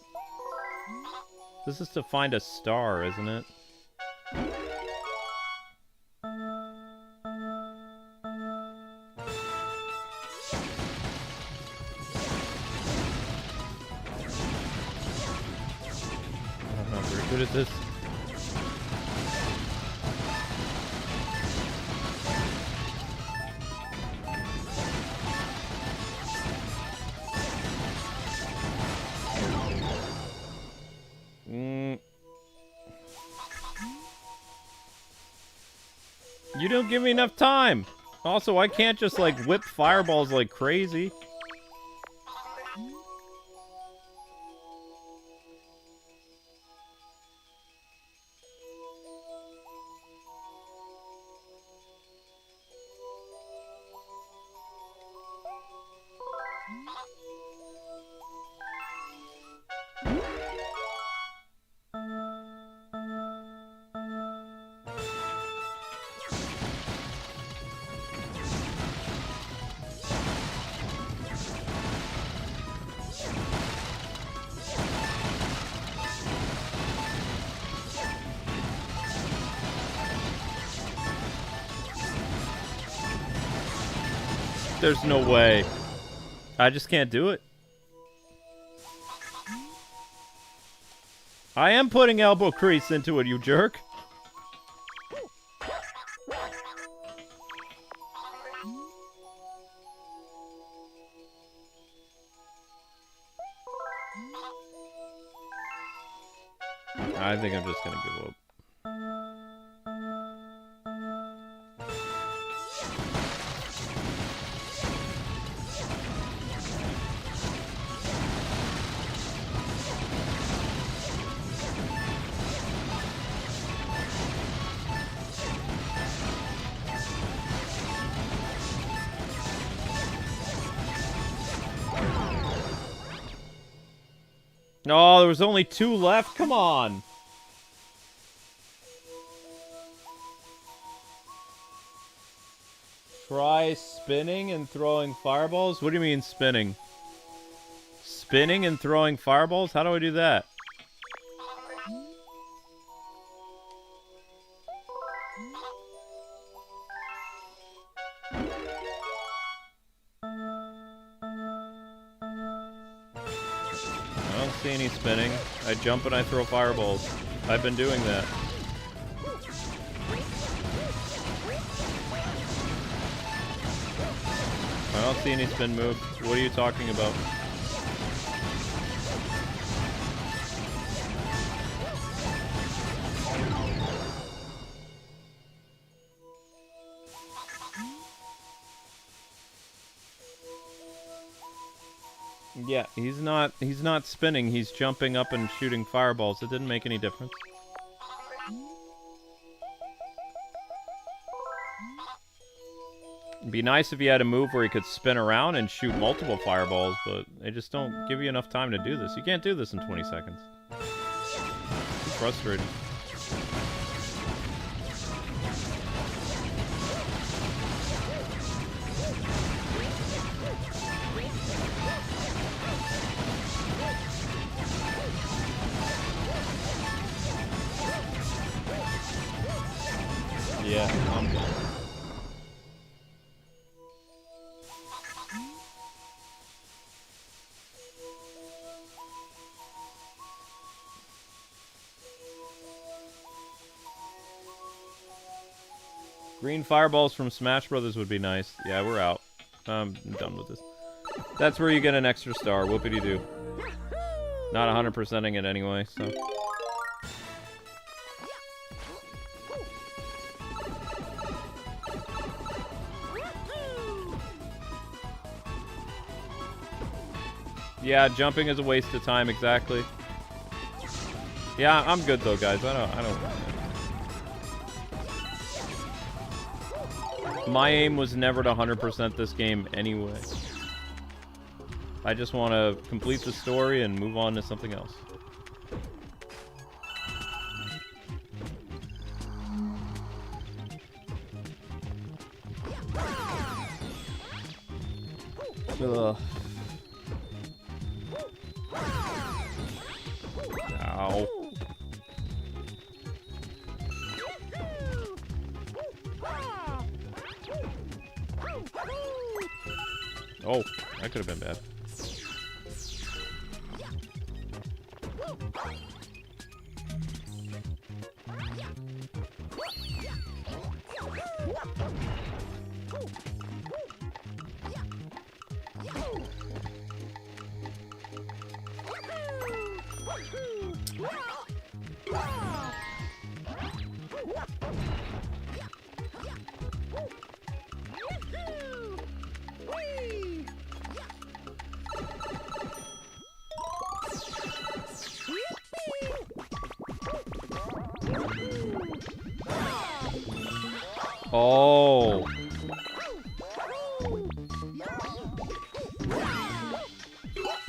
[SPEAKER 1] This is to find a star, isn't it? I'm not very good at this. You don't give me enough time. Also, I can't just like whip fireballs like crazy. There's no way. I just can't do it. I am putting elbow grease into it, you jerk. I think I'm just gonna give up. No, there was only 2 left. Come on. Try spinning and throwing fireballs? What do you mean spinning? Spinning and throwing fireballs? How do I do that? I don't see any spinning. I jump and I throw fireballs. I've been doing that. I don't see any spin move. What are you talking about? Yeah, he's not spinning, he's jumping up and shooting fireballs. It didn't make any difference. It'd be nice if he had a move where he could spin around and shoot multiple fireballs, but they just don't give you enough time to do this. You can't do this in 20 seconds. It's frustrating. Yeah, I'm done. Green fireballs from Smash Brothers would be nice. Yeah, we're out. I'm done with this. That's where you get an extra star. Whoopity-doo. Not 100%ing it anyway, so... Yeah, jumping is a waste of time, exactly. Yeah, I'm good though, guys. I don't. My aim was never to 100% this game anyway. I just want to complete the story and move on to something else. Ugh. Ow. Oh, that could have been bad. Oh.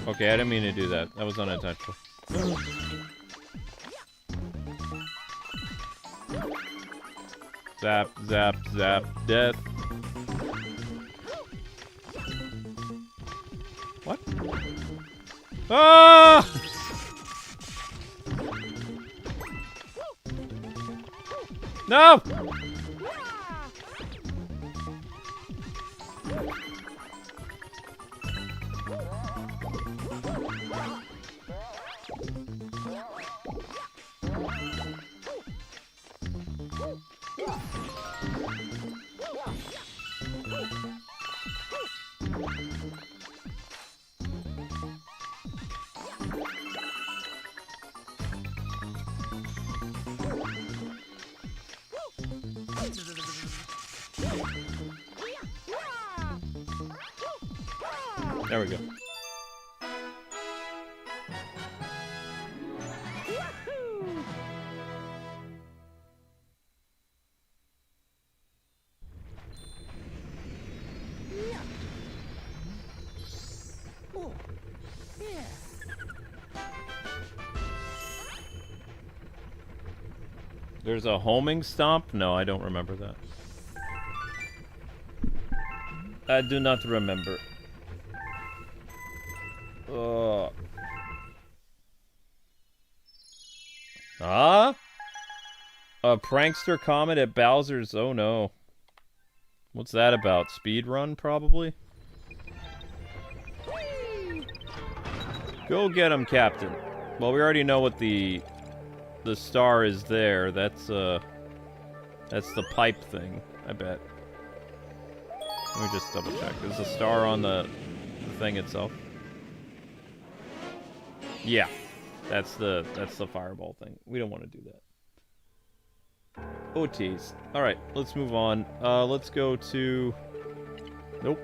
[SPEAKER 1] Okay, I didn't mean to do that. That was unintentional. Zap, zap, zap, death. What? Ah! No! There we go. There's a homing stomp? No, I don't remember that. I do not remember. Ah? A prankster comment at Bowser's. Oh no. What's that about? Speedrun, probably? Go get him, Captain. Well, we already know what the star is there. That's the pipe thing, I bet. Let me just double check. Is the star on the thing itself? Yeah. That's the fireball thing. We don't want to do that. Oh, tease. Alright, let's move on. Let's go to... Nope.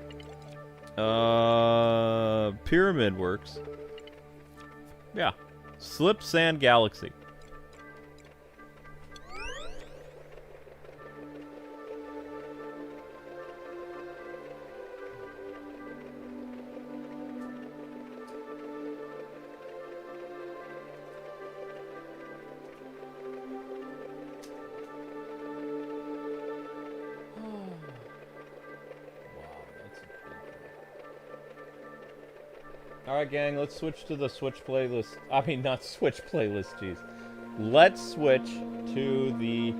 [SPEAKER 1] Pyramid works. Yeah. Slip Sand Galaxy. Alright, gang, let's switch to the Switch playlist. I mean, not Switch playlist, jeez. Let's switch to the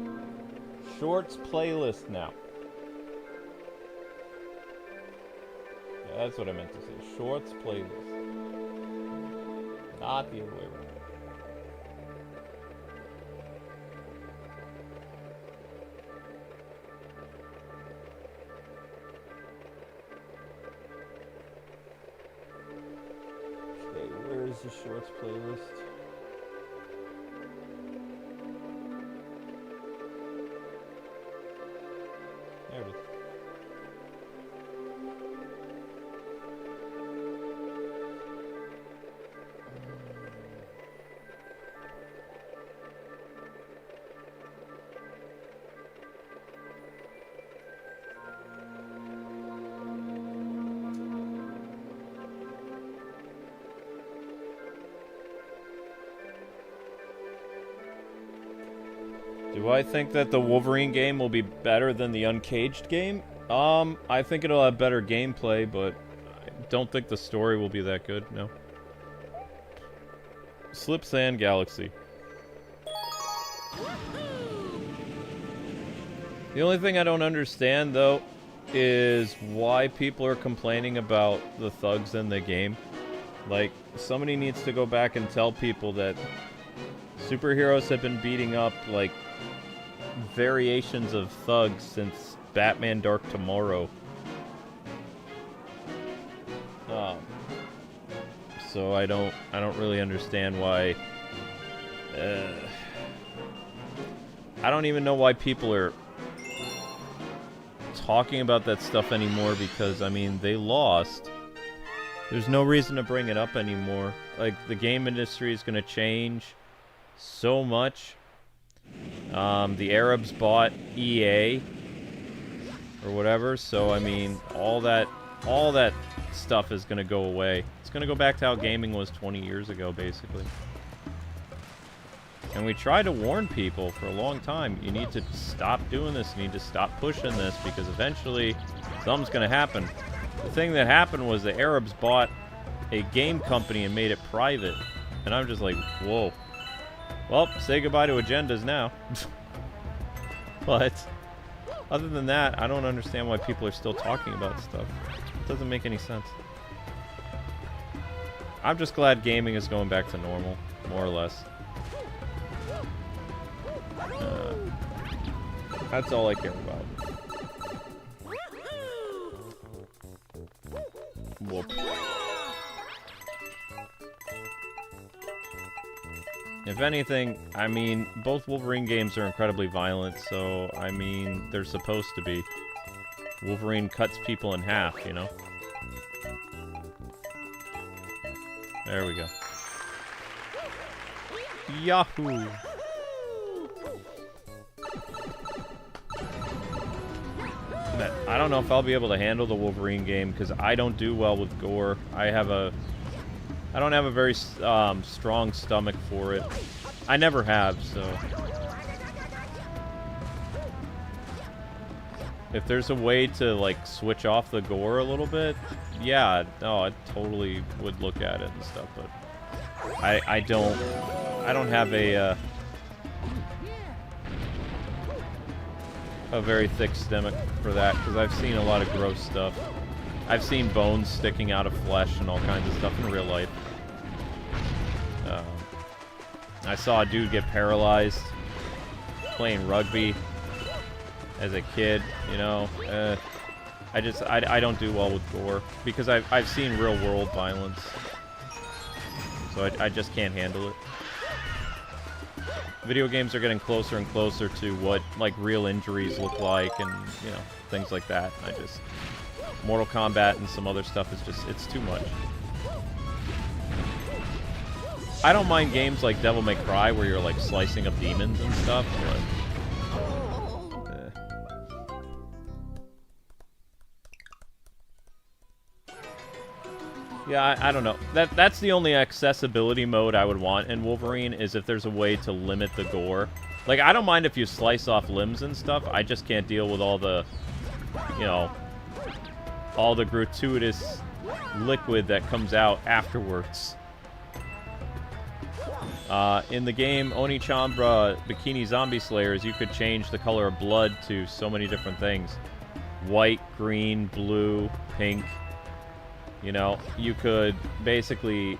[SPEAKER 1] Shorts playlist now. Yeah, that's what I meant to say. Shorts playlist. Not the other way around. The Shorts playlist. There it is. Do I think that the Wolverine game will be better than the Uncaged game? I think it'll have better gameplay, but I don't think the story will be that good, no. Slip Sand Galaxy. The only thing I don't understand, though, is why people are complaining about the thugs in the game. Like, somebody needs to go back and tell people that superheroes have been beating up, like, variations of thugs since Batman Dark Tomorrow. So I don't really understand why. I don't even know why people are talking about that stuff anymore, because I mean, they lost. There's no reason to bring it up anymore. Like, the game industry is gonna change so much. The Arabs bought EA or whatever, so I mean, all that stuff is gonna go away. It's gonna go back to how gaming was 20 years ago, basically. And we tried to warn people for a long time. You need to stop doing this. You need to stop pushing this, because eventually something's gonna happen. The thing that happened was the Arabs bought a game company and made it private. And I'm just like, whoa. Well, say goodbye to agendas now. But other than that, I don't understand why people are still talking about stuff. It doesn't make any sense. I'm just glad gaming is going back to normal, more or less. That's all I care about. Whoop. If anything, I mean, both Wolverine games are incredibly violent, so, I mean, they're supposed to be. Wolverine cuts people in half, you know? There we go. Yahoo! I don't know if I'll be able to handle the Wolverine game, because I don't do well with gore. I don't have a very strong stomach for it. I never have, so. If there's a way to, like, switch off the gore a little bit, yeah, no, I totally would look at it and stuff, but I don't have a very thick stomach for that, because I've seen a lot of gross stuff. I've seen bones sticking out of flesh and all kinds of stuff in real life. I saw a dude get paralyzed playing rugby as a kid, you know. I don't do well with gore, because I've seen real world violence, so I just can't handle it. Video games are getting closer and closer to what, like, real injuries look like, and, you know, things like that. Mortal Kombat and some other stuff is just, it's too much. I don't mind games like Devil May Cry, where you're, like, slicing up demons and stuff, but... Yeah, I don't know. That's the only accessibility mode I would want in Wolverine, is if there's a way to limit the gore. Like, I don't mind if you slice off limbs and stuff. I just can't deal with all the, you know, all the gratuitous liquid that comes out afterwards. In the game Onichambra Bikini Zombie Slayers, you could change the color of blood to so many different things. White, green, blue, pink. You know, you could basically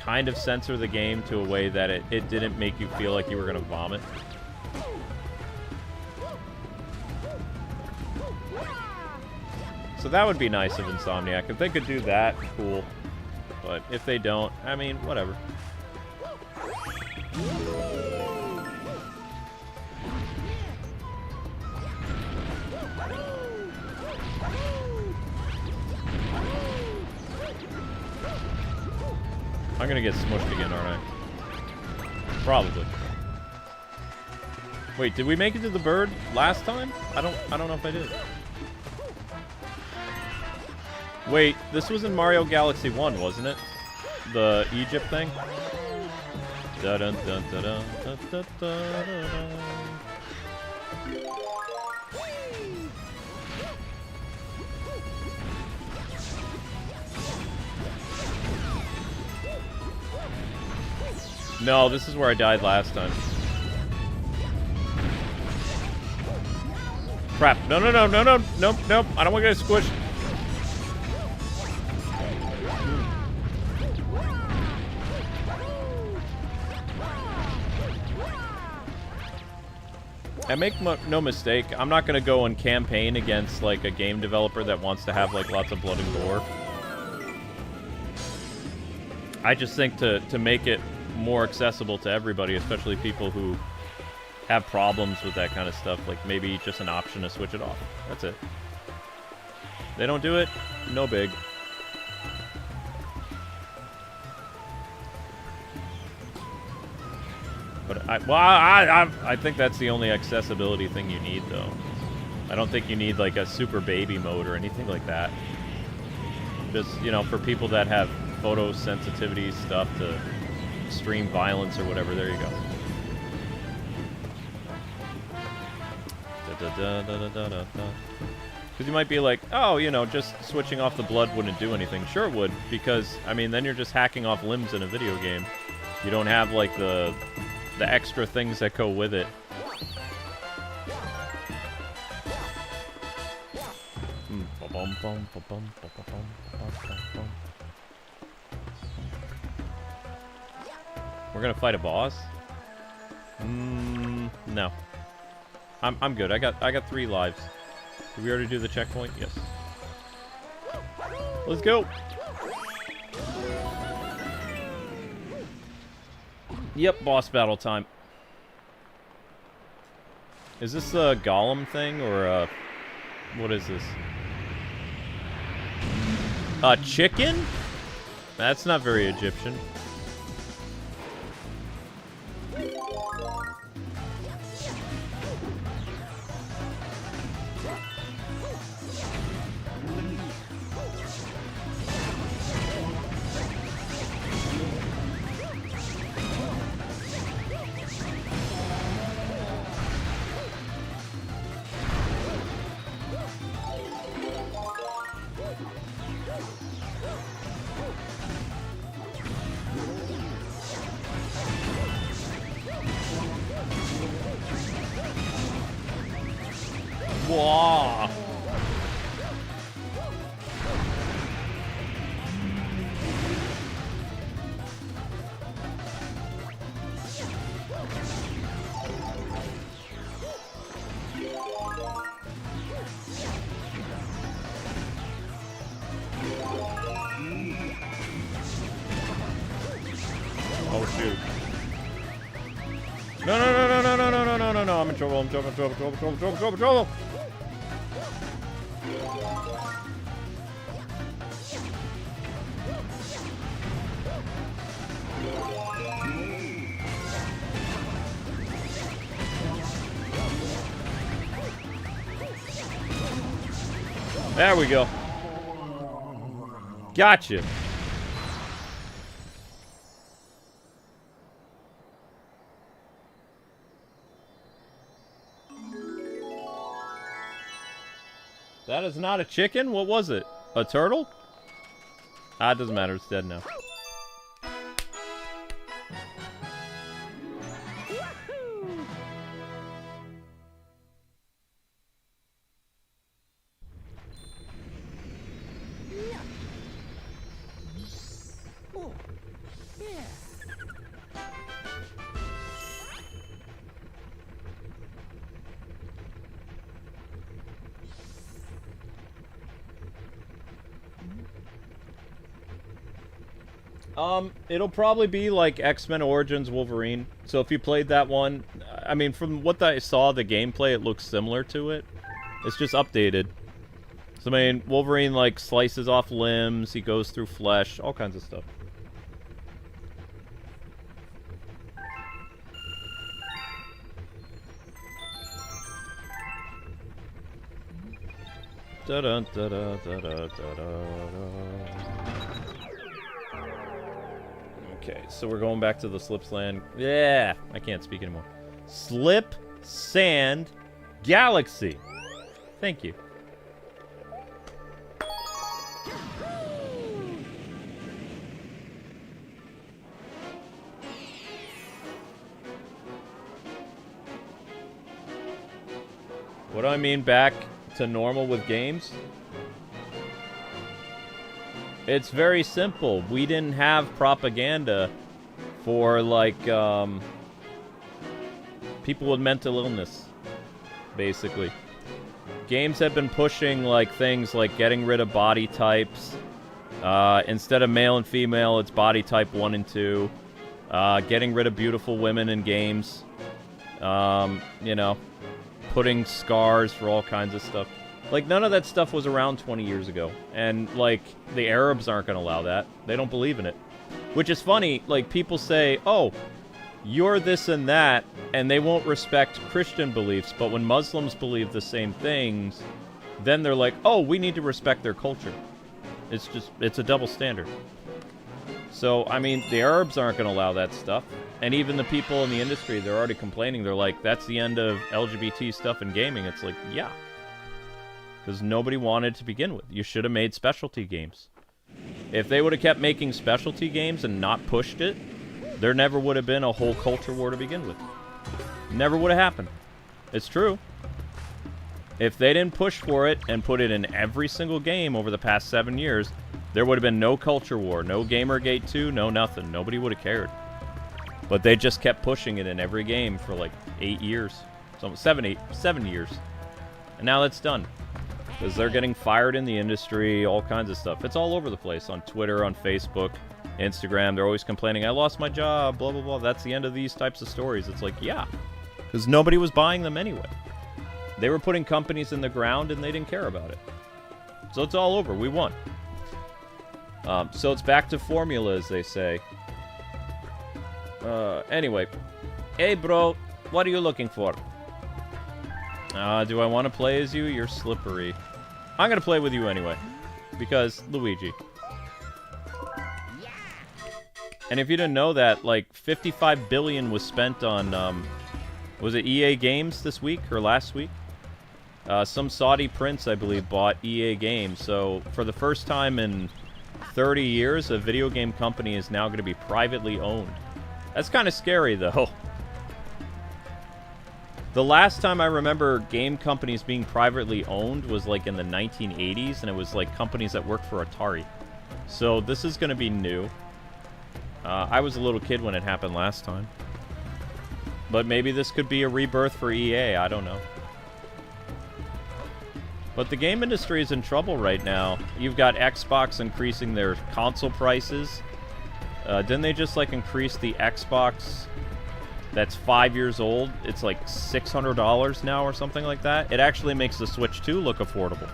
[SPEAKER 1] kind of censor the game to a way that it didn't make you feel like you were going to vomit. So that would be nice of Insomniac. If they could do that, cool. But if they don't, I mean, whatever. I'm gonna get smushed again, aren't I? Probably. Wait, did we make it to the bird last time? I don't know if I did. Wait, this was in Mario Galaxy 1, wasn't it? The Egypt thing? Dun dun dun dun dun dun dun dun. No, this is where I died last time. Crap. No, no, no, no, no, nope, nope. I don't want to get squished. And make no mistake, I'm not going to go and campaign against, like, a game developer that wants to have, like, lots of blood and gore. I just think to make it more accessible to everybody, especially people who have problems with that kind of stuff, like, maybe just an option to switch it off. That's it. They don't do it, no big. But I think that's the only accessibility thing you need, though. I don't think you need, like, a super baby mode or anything like that. Just, you know, for people that have photosensitivity stuff to extreme violence or whatever, there you go. Because you might be like, oh, you know, just switching off the blood wouldn't do anything. Sure it would, because, I mean, then you're just hacking off limbs in a video game. You don't have, like, the extra things that go with it. We're gonna fight a boss? No. I'm good. I got 3 lives. Did we already do the checkpoint? Yes. Let's go. Yep, boss battle time. Is this a golem thing or what is this? A chicken? That's not very Egyptian. Whoa. Oh shoot. No, no, no, no, no, no, no, no, no, no, no, I'm in trouble, I'm in trouble, I'm in trouble, trouble, trouble, trouble, trouble, trouble. There we go. Gotcha. That is not a chicken? What was it? A turtle? Ah, it doesn't matter. It's dead now. It'll probably be like X-Men Origins Wolverine. So if you played that one, I mean, from what I saw, the gameplay, it looks similar to it. It's just updated. So, I mean, Wolverine, like, slices off limbs, he goes through flesh, all kinds of stuff. Da-dun, da-da, da-da, da-da. Okay, so we're going back to the Slip Sand. Yeah, I can't speak anymore. Slip Sand Galaxy. Thank you. What do I mean back to normal with games? It's very simple. We didn't have propaganda for, like, people with mental illness, basically. Games have been pushing, like, things like getting rid of body types. Instead of male and female, it's body type 1 and 2. Getting rid of beautiful women in games. You know, putting scars for all kinds of stuff. Like, none of that stuff was around 20 years ago. And, like, the Arabs aren't going to allow that. They don't believe in it. Which is funny. Like, people say, oh, you're this and that, and they won't respect Christian beliefs. But when Muslims believe the same things, then they're like, oh, we need to respect their culture. It's just, it's a double standard. So, I mean, the Arabs aren't going to allow that stuff. And even the people in the industry, they're already complaining. They're like, that's the end of LGBT stuff in gaming. It's like, yeah. Because nobody wanted to begin with. You should have made specialty games. If they would have kept making specialty games and not pushed it, there never would have been a whole culture war to begin with. Never would have happened. It's true. If they didn't push for it and put it in every single game over the past 7 years, there would have been no culture war, no Gamergate 2, no nothing. Nobody would have cared. But they just kept pushing it in every game for like 8 years. So 7 years. And now that's done. Because they're getting fired in the industry, all kinds of stuff. It's all over the place. On Twitter, on Facebook, Instagram. They're always complaining, I lost my job, blah, blah, blah. That's the end of these types of stories. It's like, yeah. Because nobody was buying them anyway. They were putting companies in the ground and they didn't care about it. So it's all over. We won. So it's back to formula, as they say. Anyway. Hey, bro. What are you looking for? Do I want to play as you? You're slippery. I'm going to play with you anyway. Because Luigi. And if you didn't know that, like, $55 billion was spent on, was it EA Games this week or last week? Some Saudi prince, I believe, bought EA Games. So, for the first time in 30 years, a video game company is now going to be privately owned. That's kind of scary, though. The last time I remember game companies being privately owned was, like, in the 1980s, and it was, like, companies that worked for Atari. So, this is going to be new. I was a little kid when it happened last time. But maybe this could be a rebirth for EA, I don't know. But the game industry is in trouble right now. You've got Xbox increasing their console prices. Didn't they just, like, increase the Xbox that's 5 years old? It's like $600 now or something like that. It actually makes the Switch 2 look affordable.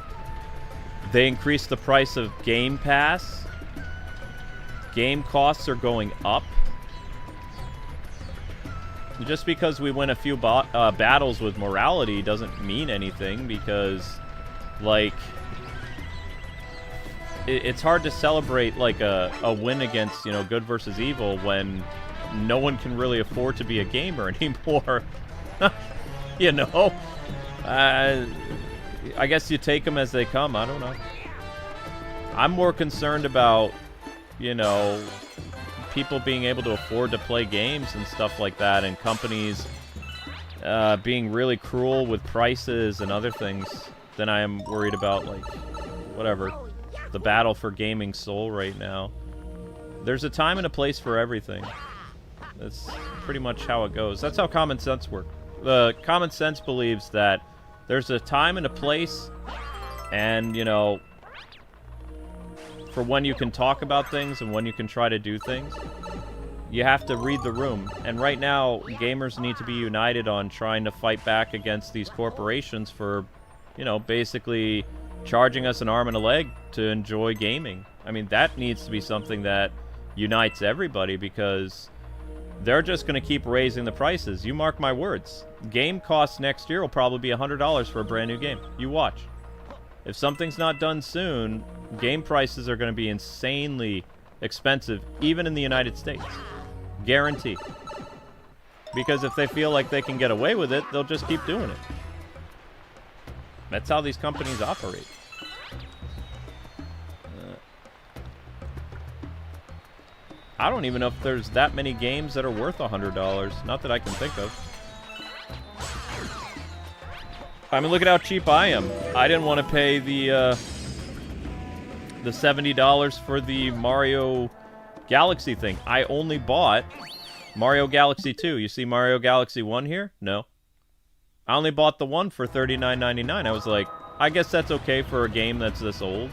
[SPEAKER 1] They increased the price of Game Pass. Game costs are going up. Just because we win a few battles with morality doesn't mean anything, because, like, it's hard to celebrate, like, a win against, you know, good versus evil when no one can really afford to be a gamer anymore. You know? I guess you take them as they come. I don't know. I'm more concerned about, you know, people being able to afford to play games and stuff like that, and companies being really cruel with prices and other things, than I am worried about, like, whatever, the battle for gaming soul right now. There's a time and a place for everything. That's pretty much how it goes. That's how common sense works. Common sense believes that there's a time and a place, and, you know, for when you can talk about things and when you can try to do things, you have to read the room. And right now, gamers need to be united on trying to fight back against these corporations for, you know, basically charging us an arm and a leg to enjoy gaming. I mean, that needs to be something that unites everybody, because they're just going to keep raising the prices. You mark my words. Game costs next year will probably be $100 for a brand new game. You watch. If something's not done soon, game prices are going to be insanely expensive, even in the United States. Guarantee. Because if they feel like they can get away with it, they'll just keep doing it. That's how these companies operate. I don't even know if there's that many games that are worth $100. Not that I can think of. I mean, look at how cheap I am. I didn't want to pay the $70 for the Mario Galaxy thing. I only bought Mario Galaxy 2. You see Mario Galaxy 1 here? No. I only bought the one for $39.99. I was like, I guess that's okay for a game that's this old.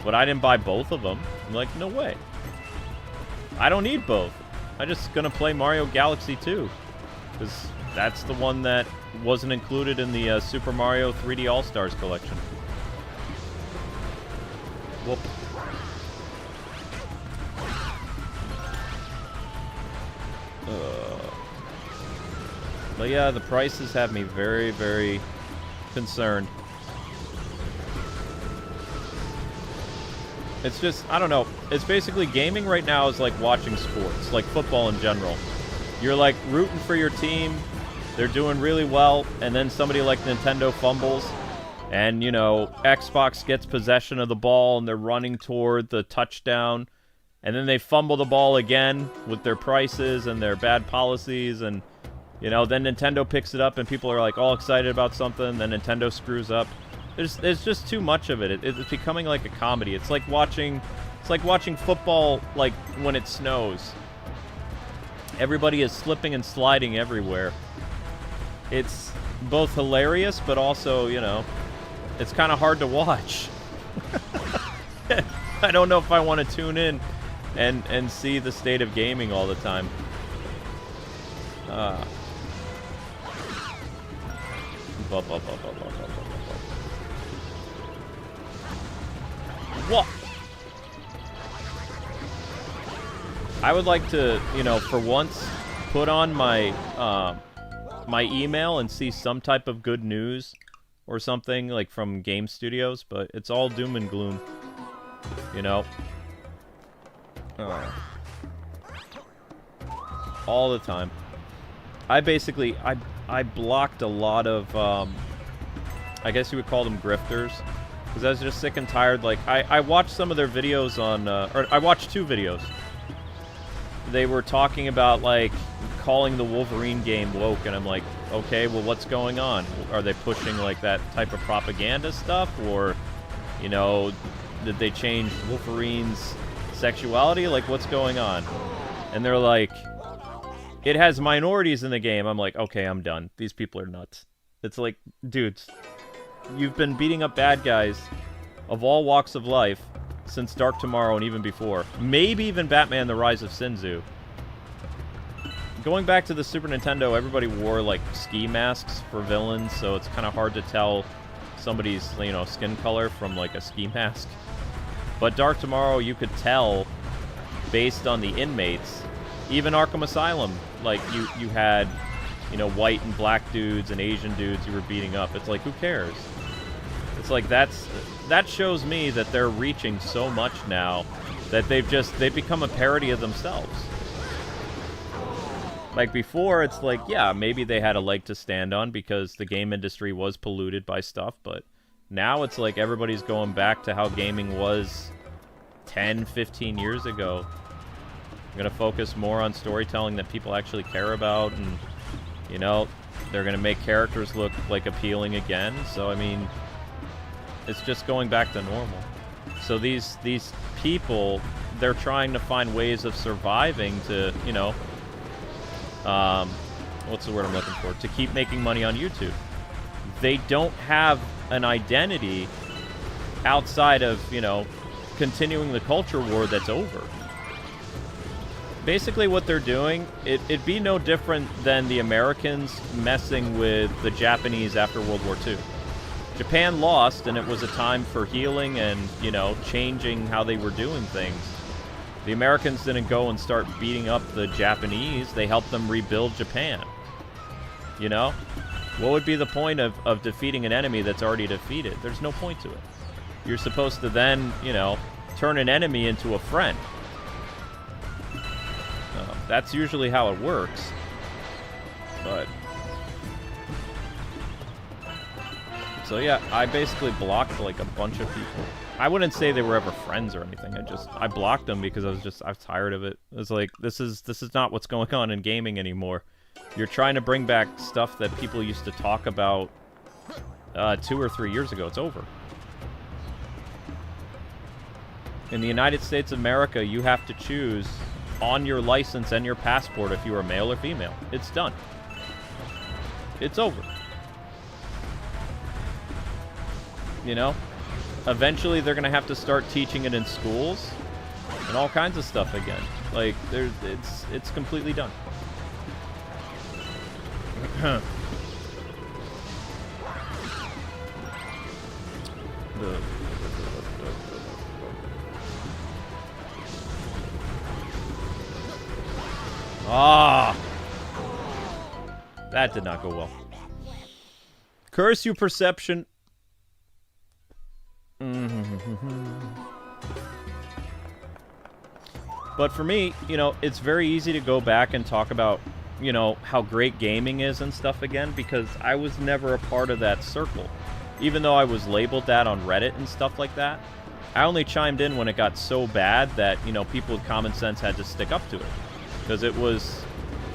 [SPEAKER 1] But I didn't buy both of them. I'm like, no way. I don't need both. I'm just gonna play Mario Galaxy 2. Because that's the one that wasn't included in the Super Mario 3D All-Stars collection. Whoop. But yeah, the prices have me very, very concerned. It's just, I don't know. It's basically gaming right now is like watching sports, like football in general. You're like rooting for your team, they're doing really well, and then somebody like Nintendo fumbles, and you know, Xbox gets possession of the ball and they're running toward the touchdown, and then they fumble the ball again with their prices and their bad policies, and you know, then Nintendo picks it up and people are like all excited about something, then Nintendo screws up. There's just too much of it. It's becoming like a comedy. It's like watching football like when it snows. Everybody is slipping and sliding everywhere. It's both hilarious, but also, you know, it's kind of hard to watch. I don't know if I want to tune in and see the state of gaming all the time. What? I would like to, you know, for once, put on my my email and see some type of good news or something like from game studios, but it's all doom and gloom, you know. All the time. I basically I blocked a lot of I guess you would call them grifters, because I was just sick and tired. Like I watched some of their videos on or I watched two videos. They were talking about like calling the Wolverine game woke, and I'm like, okay, well, what's going on? Are they pushing like that type of propaganda stuff, or you know, did they change Wolverine's sexuality? Like, what's going on? And they're like, it has minorities in the game. I'm like, okay, I'm done. These people are nuts. It's like, dudes, you've been beating up bad guys of all walks of life since Dark Tomorrow and even before. Maybe even Batman: The Rise of Sinzu. Going back to the Super Nintendo, everybody wore like ski masks for villains, so it's kind of hard to tell somebody's, you know, skin color from like a ski mask. But Dark Tomorrow, you could tell based on the inmates. Even Arkham Asylum, like you had, you know, white and black dudes and Asian dudes you were beating up. It's like, who cares? It's like that shows me that they're reaching so much now that they've become a parody of themselves. Like before, it's like, yeah, maybe they had a leg to stand on because the game industry was polluted by stuff, but now it's like everybody's going back to how gaming was 10, 15 years ago. I'm going to focus more on storytelling that people actually care about, and, you know, they're going to make characters look, like, appealing again. So, I mean, it's just going back to normal. So these people, they're trying to find ways of surviving to, you know, what's the word I'm looking for? To keep making money on YouTube. They don't have an identity outside of, you know, continuing the culture war that's over. Basically what they're doing, it'd be no different than the Americans messing with the Japanese after World War II. Japan lost, and it was a time for healing and, you know, changing how they were doing things. The Americans didn't go and start beating up the Japanese, they helped them rebuild Japan. You know? What would be the point of defeating an enemy that's already defeated? There's no point to it. You're supposed to then, you know, turn an enemy into a friend. That's usually how it works. But so yeah, I basically blocked like a bunch of people. I wouldn't say they were ever friends or anything. I blocked them because I was tired of it. It was like, this is not what's going on in gaming anymore. You're trying to bring back stuff that people used to talk about 2 or 3 years ago. It's over. In the United States of America, you have to choose on your license and your passport if you are male or female. It's done. It's over. You know? Eventually, they're going to have to start teaching it in schools and all kinds of stuff again. Like, it's completely done. Ah! That did not go well. Curse you, perception. But for me, you know, it's very easy to go back and talk about, you know, how great gaming is and stuff again, because I was never a part of that circle. Even though I was labeled that on Reddit and stuff like that, I only chimed in when it got so bad that, you know, people with common sense had to stick up to it. Because it was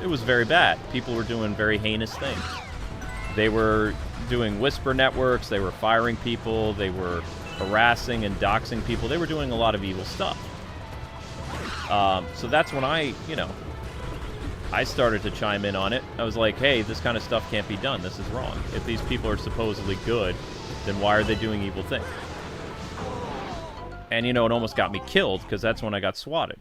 [SPEAKER 1] very bad. People were doing very heinous things. They were doing whisper networks, they were firing people, they were harassing and doxing people. They were doing a lot of evil stuff. So that's when I started to chime in on it. I was like, hey, this kind of stuff can't be done. This is wrong. If these people are supposedly good, then why are they doing evil things? And, you know, it almost got me killed, because that's when I got swatted.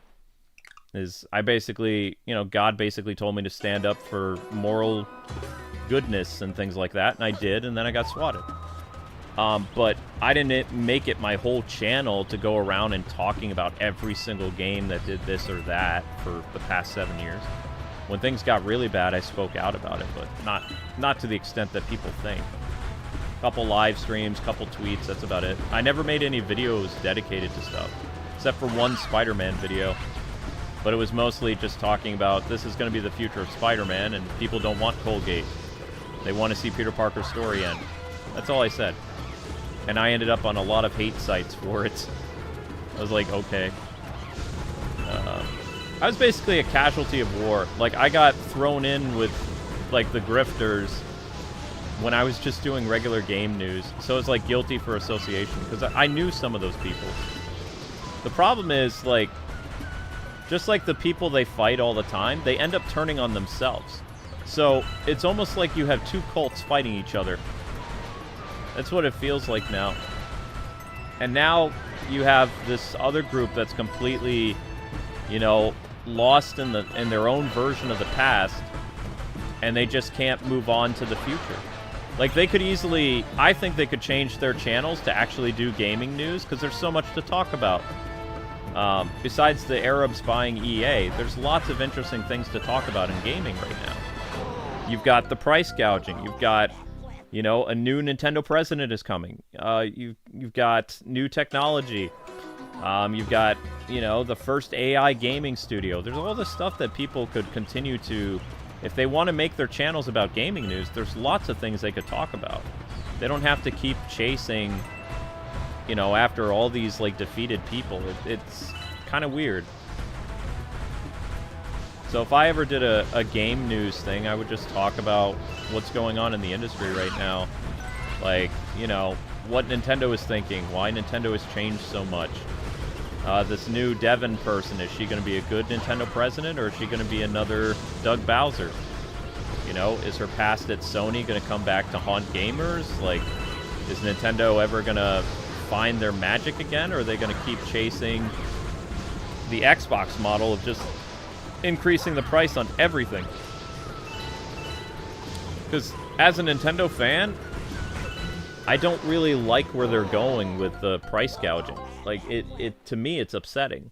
[SPEAKER 1] I basically, you know, God basically told me to stand up for moral goodness and things like that, and I did, and then I got swatted. But I didn't make it my whole channel to go around and talking about every single game that did this or that for the past 7 years. When things got really bad, I spoke out about it, but not to the extent that people think. Couple live streams, couple tweets, that's about it. I never made any videos dedicated to stuff, except for one Spider-Man video. But it was mostly just talking about this is going to be the future of Spider-Man, and people don't want Colgate. They want to see Peter Parker's story end. That's all I said. And I ended up on a lot of hate sites for it. I was like, okay. I was basically a casualty of war. Like, I got thrown in with, like, the grifters when I was just doing regular game news. So it's like guilty for association, because I knew some of those people. The problem is, like, just like the people they fight all the time, they end up turning on themselves. So it's almost like you have two cults fighting each other. That's what it feels like now. And now you have this other group that's completely, you know, lost in their own version of the past, and they just can't move on to the future. Like, they could easily, I think they could change their channels to actually do gaming news, because there's so much to talk about. Besides the Arabs buying EA, there's lots of interesting things to talk about in gaming right now. You've got the price gouging. You've got, you know, a new Nintendo president is coming. You've got new technology. You've got, you know, the first AI gaming studio. There's all this stuff that people could continue to, if they want to make their channels about gaming news, there's lots of things they could talk about. They don't have to keep chasing, you know, after all these, like, defeated people. It's kind of weird. So if I ever did a game news thing, I would just talk about what's going on in the industry right now. Like, you know, what Nintendo is thinking, why Nintendo has changed so much. This new Devon person, is she going to be a good Nintendo president, or is she going to be another Doug Bowser? You know, is her past at Sony going to come back to haunt gamers? Like, is Nintendo ever going to find their magic again, or are they going to keep chasing the Xbox model of just increasing the price on everything? Because as a Nintendo fan, I don't really like where they're going with the price gouging. Like, to me, it's upsetting.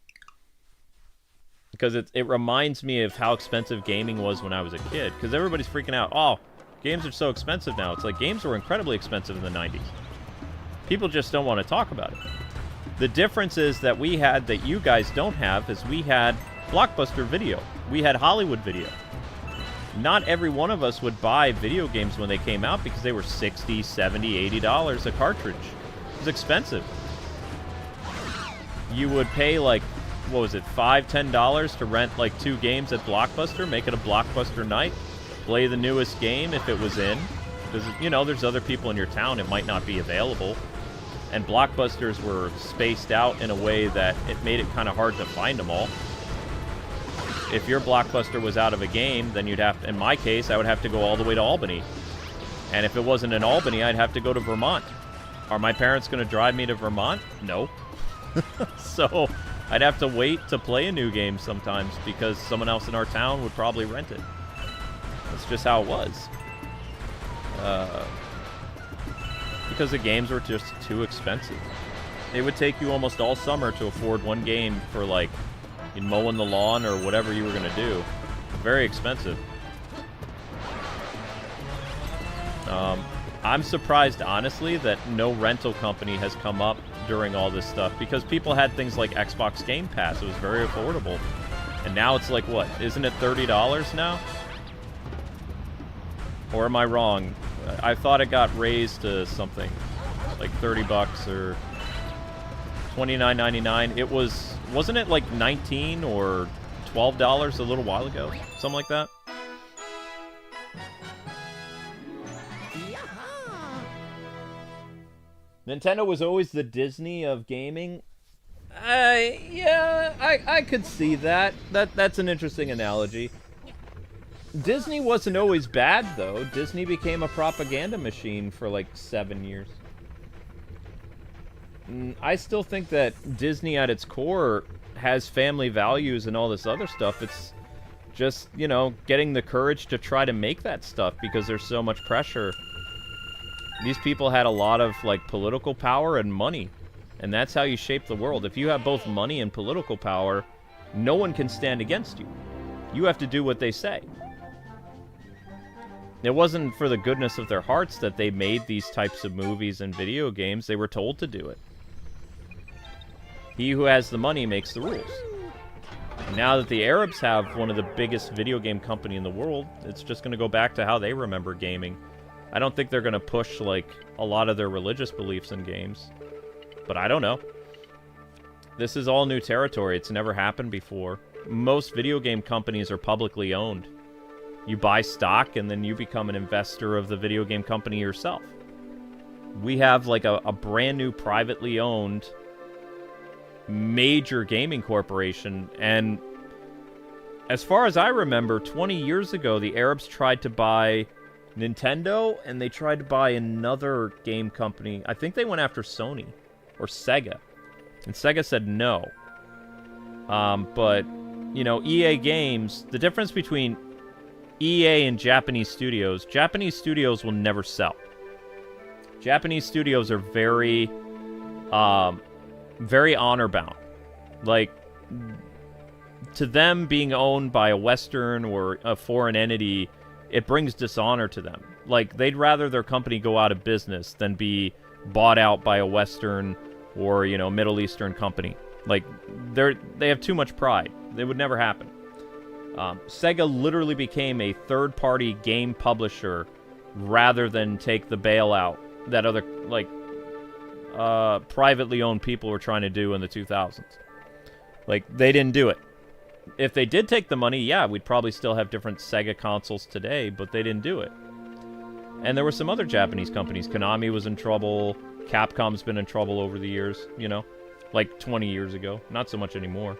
[SPEAKER 1] Because it reminds me of how expensive gaming was when I was a kid. Because everybody's freaking out, oh, games are so expensive now. It's like, games were incredibly expensive in the 90s. People just don't want to talk about it. The difference is that we had, that you guys don't have, is we had Blockbuster Video. We had Hollywood Video. Not every one of us would buy video games when they came out because they were $60, $70, $80 a cartridge. It was expensive. You would pay, like, what was it, $5, $10 to rent, like, 2 games at Blockbuster, make it a Blockbuster night, play the newest game if it was in, Because, you know, there's other people in your town, it might not be available. And blockbusters were spaced out in a way that it made it kind of hard to find them all. If your blockbuster was out of a game, then you'd have to, in my case, I would have to go all the way to Albany. And if it wasn't in Albany, I'd have to go to Vermont. Are my parents going to drive me to Vermont? No. So I'd have to wait to play a new game sometimes because someone else in our town would probably rent it. That's just how it was. Because the games were just too expensive. It would take you almost all summer to afford one game for, like, mowing the lawn or whatever you were going to do. Very expensive. I'm surprised, honestly, that no rental company has come up during all this stuff, because people had things like Xbox Game Pass. It was very affordable. And now it's like, what? Isn't it $30 now? Or am I wrong? I thought it got raised to something like $30 or $29.99. It wasn't it like $19 or $12 a little while ago? Something like that. Nintendo was always the Disney of gaming. Yeah, I could see that. That's an interesting analogy. Disney wasn't always bad, though. Disney became a propaganda machine for like 7 years. I still think that Disney at its core has family values and all this other stuff. It's just, you know, getting the courage to try to make that stuff because there's so much pressure. These people had a lot of, like, political power and money. And that's how you shape the world. If you have both money and political power, no one can stand against you. You have to do what they say. It wasn't for the goodness of their hearts that they made these types of movies and video games. They were told to do it. He who has the money makes the rules. And now that the Arabs have one of the biggest video game company in the world, it's just going to go back to how they remember gaming. I don't think they're going to push, like, a lot of their religious beliefs in games. But I don't know. This is all new territory. It's never happened before. Most video game companies are publicly owned. You buy stock, and then you become an investor of the video game company yourself. We have, like, a brand new privately owned major gaming corporation, and as far as I remember, 20 years ago, the Arabs tried to buy Nintendo, and they tried to buy another game company. I think they went after Sony or Sega, and Sega said no. But, you know, EA Games, the difference between EA and Japanese studios will never sell. Japanese studios are very honor-bound. Like, to them, being owned by a Western or a foreign entity, it brings dishonor to them. Like, they'd rather their company go out of business than be bought out by a Western or, you know, Middle Eastern company. Like, they have too much pride. It would never happen. Sega literally became a third-party game publisher rather than take the bailout that other, like, privately owned people were trying to do in the 2000s. Like, they didn't do it. If they did take the money, yeah, we'd probably still have different Sega consoles today, but they didn't do it. And there were some other Japanese companies. Konami was in trouble. Capcom's been in trouble over the years, you know, like 20 years ago. Not so much anymore.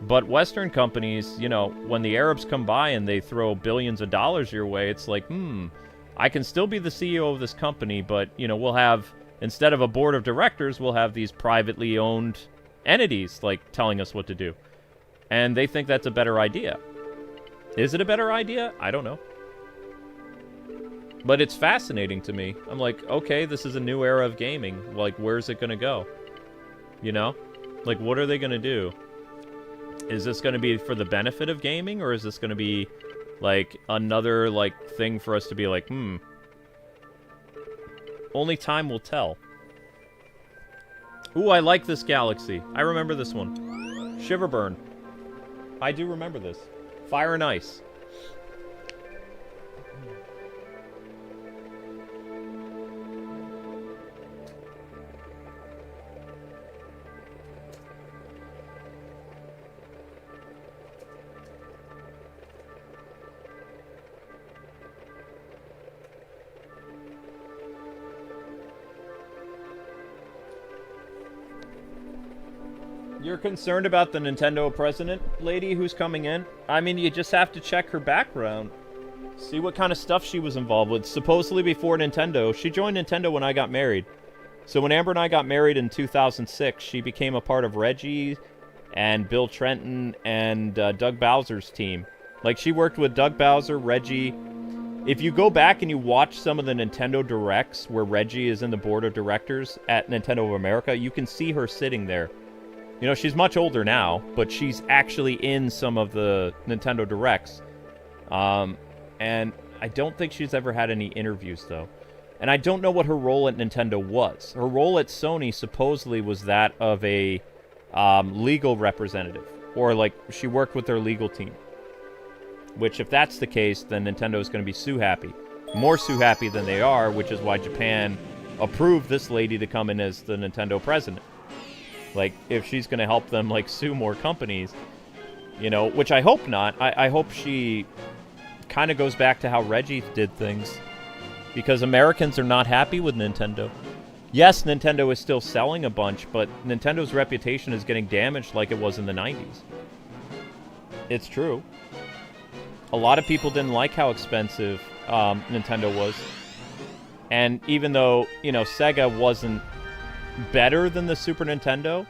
[SPEAKER 1] But Western companies, you know, when the Arabs come by and they throw billions of dollars your way, it's like, I can still be the CEO of this company, but, you know, we'll have, instead of a board of directors, we'll have these privately owned entities, like, telling us what to do. And they think that's a better idea. Is it a better idea? I don't know. But it's fascinating to me. I'm like, okay, this is a new era of gaming. Like, where's it going to go? You know? Like, what are they going to do? Is this going to be for the benefit of gaming, or is this going to be, like, another, like, thing for us to be like, Only time will tell. Ooh, I like this galaxy. I remember this one. Shiverburn. I do remember this. Fire and Ice. You're concerned about the Nintendo president lady who's coming in? I mean, you just have to check her background. See what kind of stuff she was involved with. Supposedly before Nintendo, she joined Nintendo when I got married. So when Amber and I got married in 2006, she became a part of Reggie and Bill Trenton and Doug Bowser's team. Like, she worked with Doug Bowser, Reggie. If you go back and you watch some of the Nintendo Directs where Reggie is in the board of directors at Nintendo of America, you can see her sitting there. You know, she's much older now, but she's actually in some of the Nintendo Directs. And I don't think she's ever had any interviews, though. And I don't know what her role at Nintendo was. Her role at Sony supposedly was that of a legal representative. Or, like, she worked with their legal team. Which, if that's the case, then Nintendo is going to be sue happy. More sue happy than they are, which is why Japan approved this lady to come in as the Nintendo president. Like, if she's going to help them, like, sue more companies, you know, which I hope not. I hope she kind of goes back to how Reggie did things. Because Americans are not happy with Nintendo. Yes, Nintendo is still selling a bunch, but Nintendo's reputation is getting damaged like it was in the 90s. It's true. A lot of people didn't like how expensive Nintendo was. And even though, you know, Sega wasn't better than the Super Nintendo,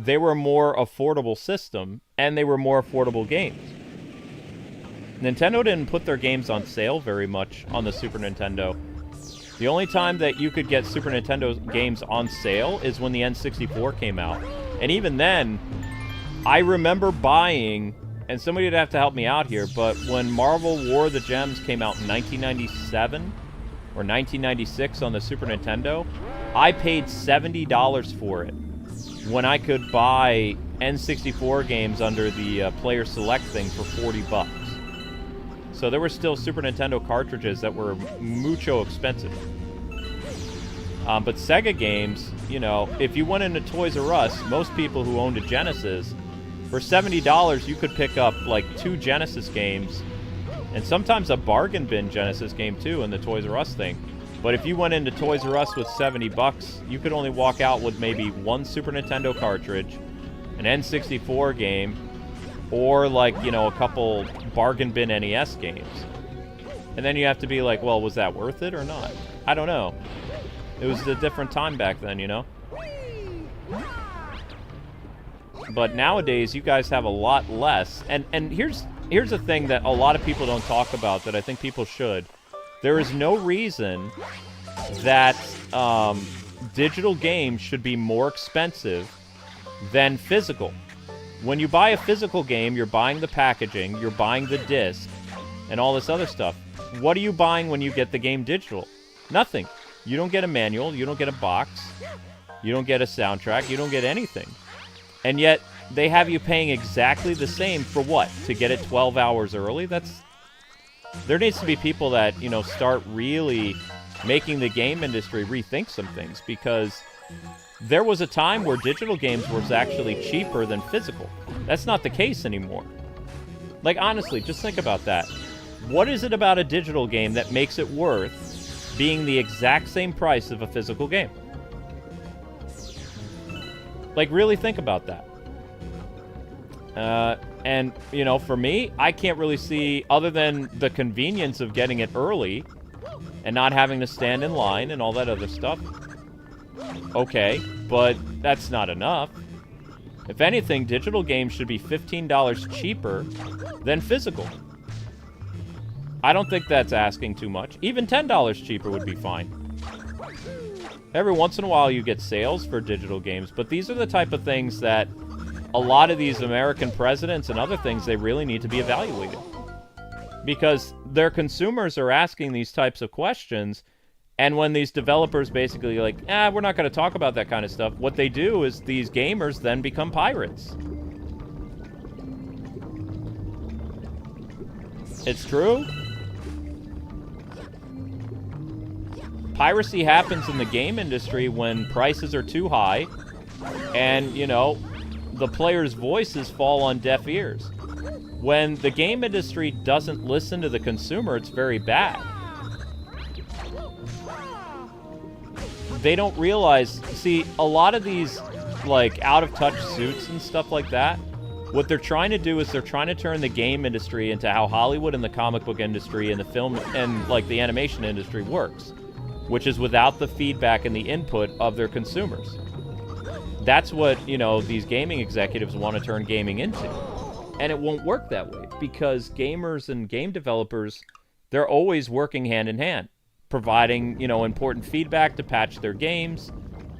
[SPEAKER 1] they were a more affordable system, and they were more affordable games. Nintendo didn't put their games on sale very much on the Super Nintendo. The only time that you could get Super Nintendo games on sale is when the N64 came out. And even then, I remember buying, and somebody would have to help me out here, but when Marvel War of the Gems came out in 1997 or 1996 on the Super Nintendo, I paid $70 for it when I could buy N64 games under the Player Select thing for $40. So there were still Super Nintendo cartridges that were mucho expensive. But Sega games, you know, if you went into Toys R Us, most people who owned a Genesis, for $70 you could pick up like 2 Genesis games, and sometimes a bargain bin Genesis game too in the Toys R Us thing. But if you went into Toys R Us with $70, you could only walk out with maybe 1 Super Nintendo cartridge, an N64 game, or like, you know, a couple bargain bin NES games. And then you have to be like, well, was that worth it or not? I don't know. It was a different time back then, you know? But nowadays, you guys have a lot less. And here's a thing that a lot of people don't talk about that I think people should. There is no reason that digital games should be more expensive than physical. When you buy a physical game, you're buying the packaging, you're buying the disc, and all this other stuff. What are you buying when you get the game digital? Nothing. You don't get a manual, you don't get a box, you don't get a soundtrack, you don't get anything. And yet, they have you paying exactly the same for what? To get it 12 hours early? There needs to be people that, you know, start really making the game industry rethink some things, because there was a time where digital games was actually cheaper than physical. That's not the case anymore. Like, honestly, just think about that. What is it about a digital game that makes it worth being the exact same price of a physical game? Like, really think about that. And, you know, for me, I can't really see, other than the convenience of getting it early and not having to stand in line and all that other stuff. Okay, but that's not enough. If anything, digital games should be $15 cheaper than physical. I don't think that's asking too much. Even $10 cheaper would be fine. Every once in a while you get sales for digital games, but these are the type of things that a lot of these American presidents and other things, they really need to be evaluated. Because their consumers are asking these types of questions, and when these developers basically like, we're not going to talk about that kind of stuff, what they do is these gamers then become pirates. It's true. Piracy happens in the game industry when prices are too high, and, you know, the players' voices fall on deaf ears. When the game industry doesn't listen to the consumer, it's very bad. They don't realize, see, a lot of these like, out-of-touch suits and stuff like that, what they're trying to do is they're trying to turn the game industry into how Hollywood and the comic book industry and the film and, like, the animation industry works, which is without the feedback and the input of their consumers. That's what, you know, these gaming executives want to turn gaming into. And it won't work that way, because gamers and game developers, they're always working hand in hand, providing, you know, important feedback to patch their games,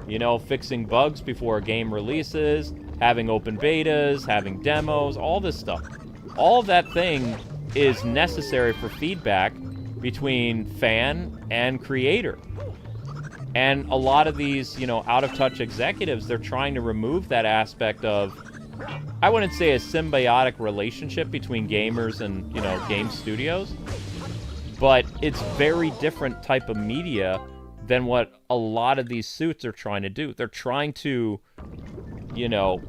[SPEAKER 1] you know, fixing bugs before a game releases, having open betas, having demos, all this stuff. All of that thing is necessary for feedback between fan and creator. And a lot of these, you know, out-of-touch executives, they're trying to remove that aspect of, I wouldn't say a symbiotic relationship between gamers and, you know, game studios, but it's very different type of media than what a lot of these suits are trying to do. They're trying to, you know,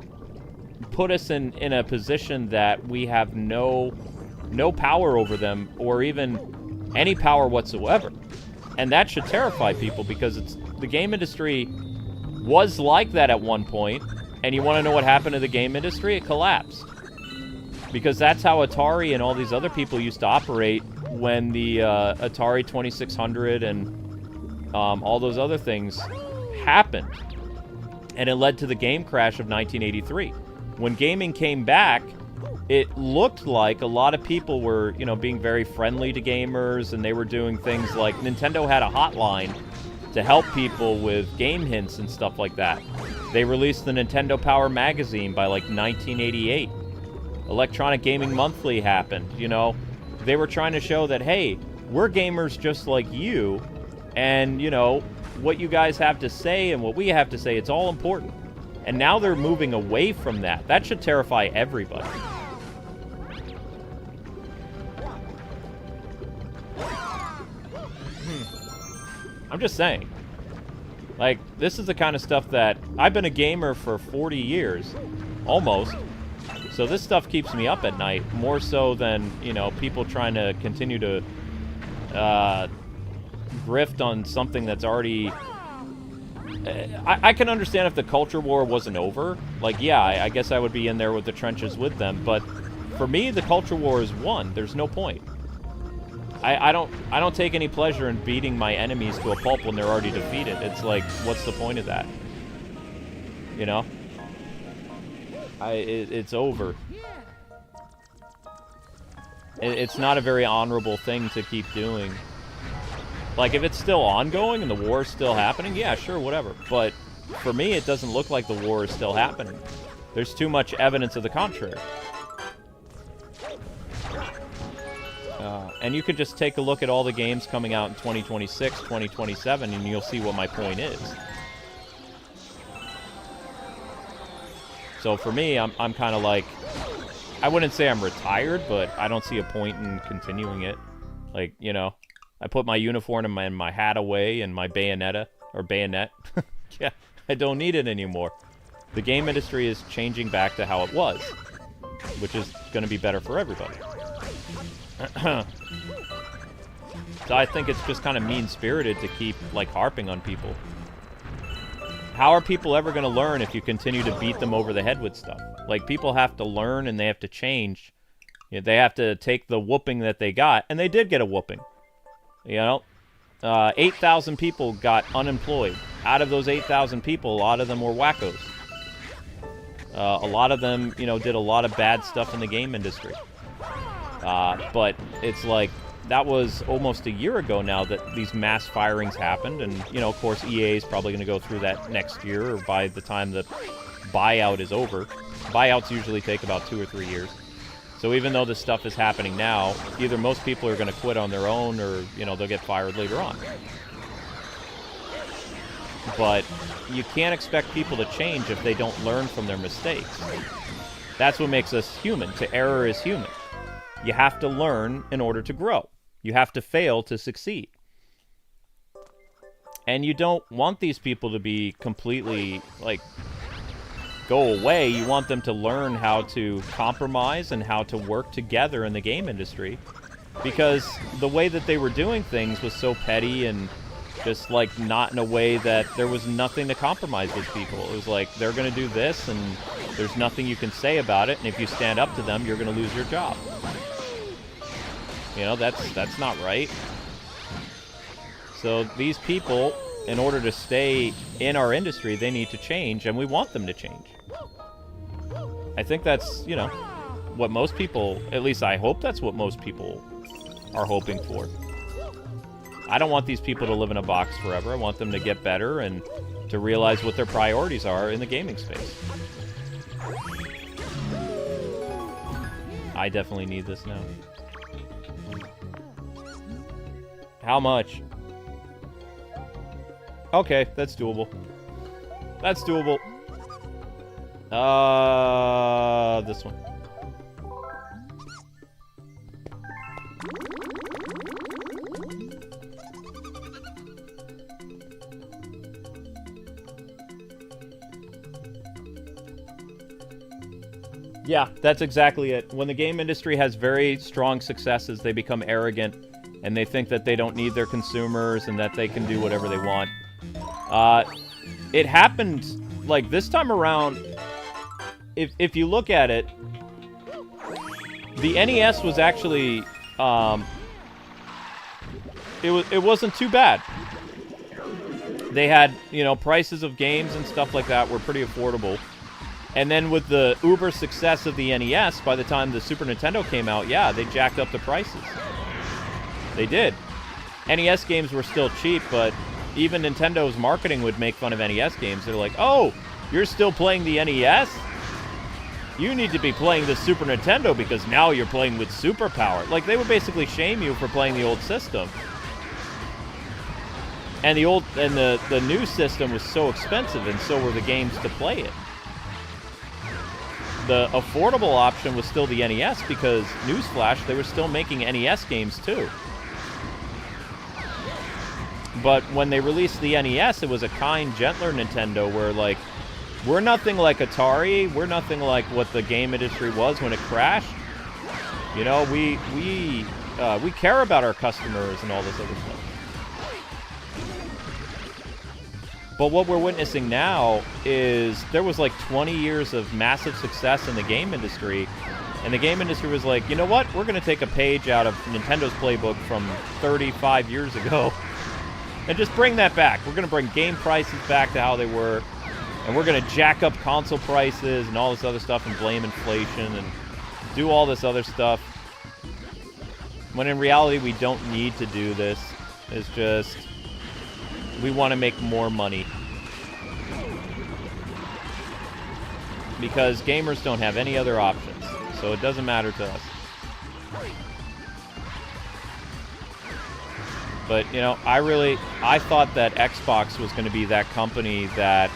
[SPEAKER 1] put us in a position that we have no power over them, or even any power whatsoever. And that should terrify people, because the game industry was like that at one point. And you want to know what happened to the game industry? It collapsed. Because that's how Atari and all these other people used to operate when the Atari 2600 and all those other things happened. And it led to the game crash of 1983. When gaming came back, it looked like a lot of people were, you know, being very friendly to gamers, and they were doing things like Nintendo had a hotline to help people with game hints and stuff like that. They released the Nintendo Power magazine by, like, 1988. Electronic Gaming Monthly happened, you know. They were trying to show that, hey, we're gamers just like you, and, you know, what you guys have to say and what we have to say, it's all important. And now they're moving away from that. That should terrify everybody. I'm just saying. Like, this is the kind of stuff that... I've been a gamer for 40 years. Almost. So this stuff keeps me up at night. More so than, you know, people trying to continue to... grift on something that's already... I can understand if the culture war wasn't over. Like, yeah, I guess I would be in there with the trenches with them. But for me, the culture war is won. There's no point. I don't take any pleasure in beating my enemies to a pulp when they're already defeated. It's like, what's the point of that? You know? It's over. It's not a very honorable thing to keep doing. Like, if it's still ongoing and the war is still happening, yeah, sure, whatever. But for me, it doesn't look like the war is still happening. There's too much evidence of the contrary. And you could just take a look at all the games coming out in 2026, 2027, and you'll see what my point is. So for me, I'm kind of like, I wouldn't say I'm retired, but I don't see a point in continuing it. Like, you know, I put my uniform and my hat away and my bayonet. Yeah, I don't need it anymore. The game industry is changing back to how it was, which is going to be better for everybody. So I think it's just kind of mean-spirited to keep, like, harping on people. How are people ever going to learn if you continue to beat them over the head with stuff? Like, people have to learn and they have to change. You know, they have to take the whooping that they got, and they did get a whooping. You know? 8,000 people got unemployed. Out of those 8,000 people, a lot of them were wackos. A lot of them, you know, did a lot of bad stuff in the game industry. But it's like, that was almost a year ago now that these mass firings happened. And, you know, of course, EA is probably going to go through that next year or by the time the buyout is over. Buyouts usually take about 2 or 3 years. So even though this stuff is happening now, either most people are going to quit on their own or, you know, they'll get fired later on. But you can't expect people to change if they don't learn from their mistakes. That's what makes us human. To error is human. You have to learn in order to grow. You have to fail to succeed. And you don't want these people to be completely, like, go away. You want them to learn how to compromise and how to work together in the game industry. Because the way that they were doing things was so petty and Just, like, not in a way that there was nothing to compromise with people. It was like, they're going to do this, and there's nothing you can say about it, and if you stand up to them, you're going to lose your job. You know, that's not right. So these people, in order to stay in our industry, they need to change, and we want them to change. I think that's, you know, what most people, at least I hope that's what most people are hoping for. I don't want these people to live in a box forever. I want them to get better and to realize what their priorities are in the gaming space. I definitely need this now. How much? Okay, that's doable. That's doable. This one. Yeah, that's exactly it. When the game industry has very strong successes, they become arrogant, and they think that they don't need their consumers and that they can do whatever they want. It happened, like, this time around, if you look at it, the NES was actually, it wasn't too bad. They had, you know, prices of games and stuff like that were pretty affordable. And then with the uber success of the NES, by the time the Super Nintendo came out, yeah, they jacked up the prices. They did. NES games were still cheap, but even Nintendo's marketing would make fun of NES games. They're like, oh, you're still playing the NES? You need to be playing the Super Nintendo because now you're playing with superpower. Like, they would basically shame you for playing the old system. And the new system was so expensive, and so were the games to play it. The affordable option was still the NES because, newsflash, they were still making NES games too. But when they released the NES, it was a kind, gentler Nintendo where, like, we're nothing like Atari. We're nothing like what the game industry was when it crashed. You know, we care about our customers and all this other stuff. But what we're witnessing now is there was like 20 years of massive success in the game industry, and the game industry was like, you know what? We're going to take a page out of Nintendo's playbook from 35 years ago and just bring that back. We're going to bring game prices back to how they were, and we're going to jack up console prices and all this other stuff and blame inflation and do all this other stuff. When in reality, we don't need to do this. It's just... we want to make more money. Because gamers don't have any other options. So it doesn't matter to us. But, you know, I thought that Xbox was going to be that company that,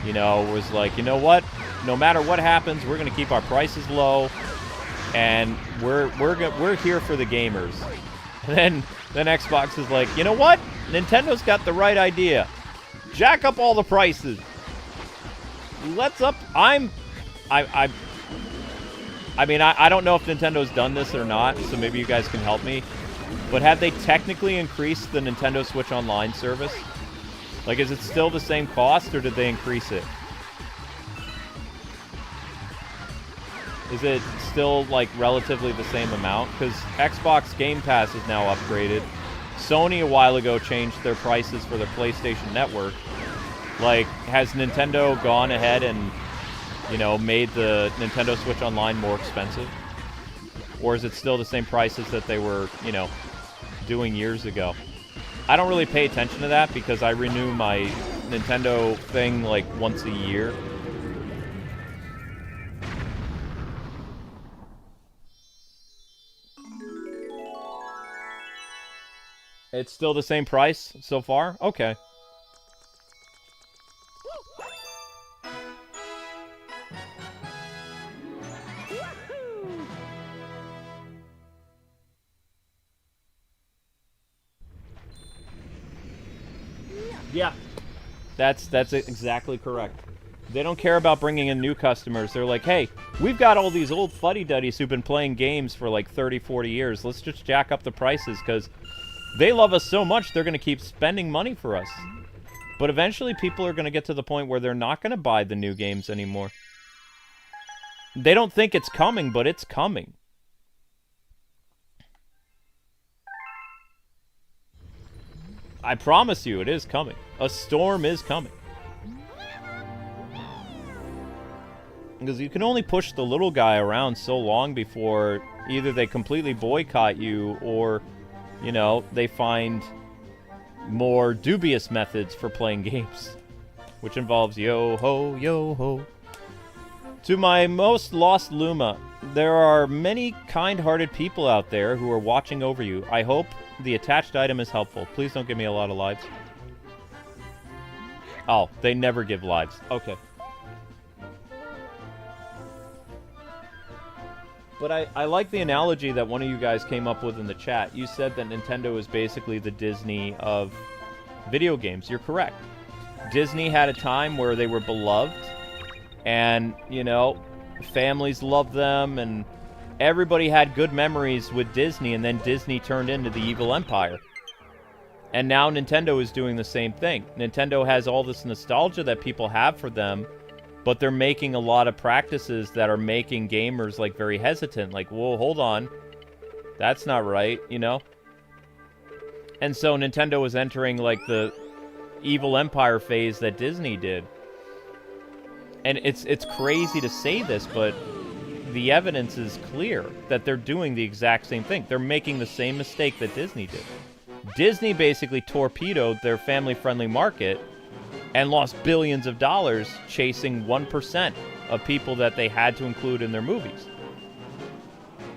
[SPEAKER 1] you know, was like, you know what? No matter what happens, we're going to keep our prices low. And we're here for the gamers. And then Xbox is like, you know what? Nintendo's got the right idea. Jack up all the prices. Let's up... I mean, I don't know if Nintendo's done this or not, so maybe you guys can help me. But have they technically increased the Nintendo Switch Online service? Like, is it still the same cost, or did they increase it? Is it still, like, relatively the same amount? Because Xbox Game Pass is now upgraded. Sony a while ago changed their prices for their PlayStation Network. Like, has Nintendo gone ahead and, you know, made the Nintendo Switch Online more expensive? Or is it still the same prices that they were, you know, doing years ago? I don't really pay attention to that because I renew my Nintendo thing, like, once a year. It's still the same price so far? Okay. Yeah. That's exactly correct. They don't care about bringing in new customers. They're like, hey, we've got all these old fuddy-duddies who've been playing games for like 30, 40 years. Let's just jack up the prices because They love us so much, they're going to keep spending money for us. But eventually, people are going to get to the point where they're not going to buy the new games anymore. They don't think it's coming, but it's coming. I promise you, it is coming. A storm is coming. Because you can only push the little guy around so long before either they completely boycott you or, you know, they find more dubious methods for playing games. Which involves yo-ho, yo-ho. To my most lost Luma, there are many kind-hearted people out there who are watching over you. I hope the attached item is helpful. Please don't give me a lot of lives. Oh, they never give lives. Okay. But I like the analogy that one of you guys came up with in the chat. You said that Nintendo is basically the Disney of video games. You're correct. Disney had a time where they were beloved, and, you know, families loved them, and everybody had good memories with Disney, and then Disney turned into the evil empire. And now Nintendo is doing the same thing. Nintendo has all this nostalgia that people have for them, but they're making a lot of practices that are making gamers, like, very hesitant. Like, whoa, hold on. That's not right, you know? And so Nintendo is entering, like, the evil empire phase that Disney did. And it's crazy to say this, but the evidence is clear that they're doing the exact same thing. They're making the same mistake that Disney did. Disney basically torpedoed their family-friendly market and lost billions of dollars chasing 1% of people that they had to include in their movies.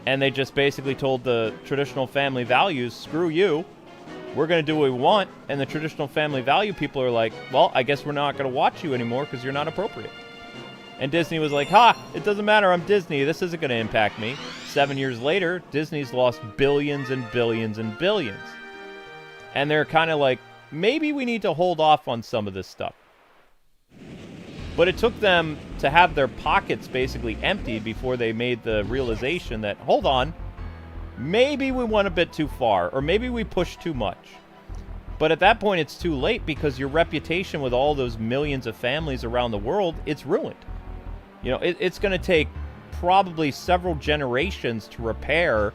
[SPEAKER 1] And they just basically told the traditional family values, screw you, we're going to do what we want. And the traditional family value people are like, well, I guess we're not going to watch you anymore because you're not appropriate. And Disney was like, ha, it doesn't matter, I'm Disney, this isn't going to impact me. 7 years later, Disney's lost billions and billions and billions. And they're kind of like, maybe we need to hold off on some of this stuff. But it took them to have their pockets basically emptied before they made the realization that, hold on, maybe we went a bit too far, or maybe we pushed too much. But at that point, it's too late because your reputation with all those millions of families around the world, it's ruined. You know, it's going to take probably several generations to repair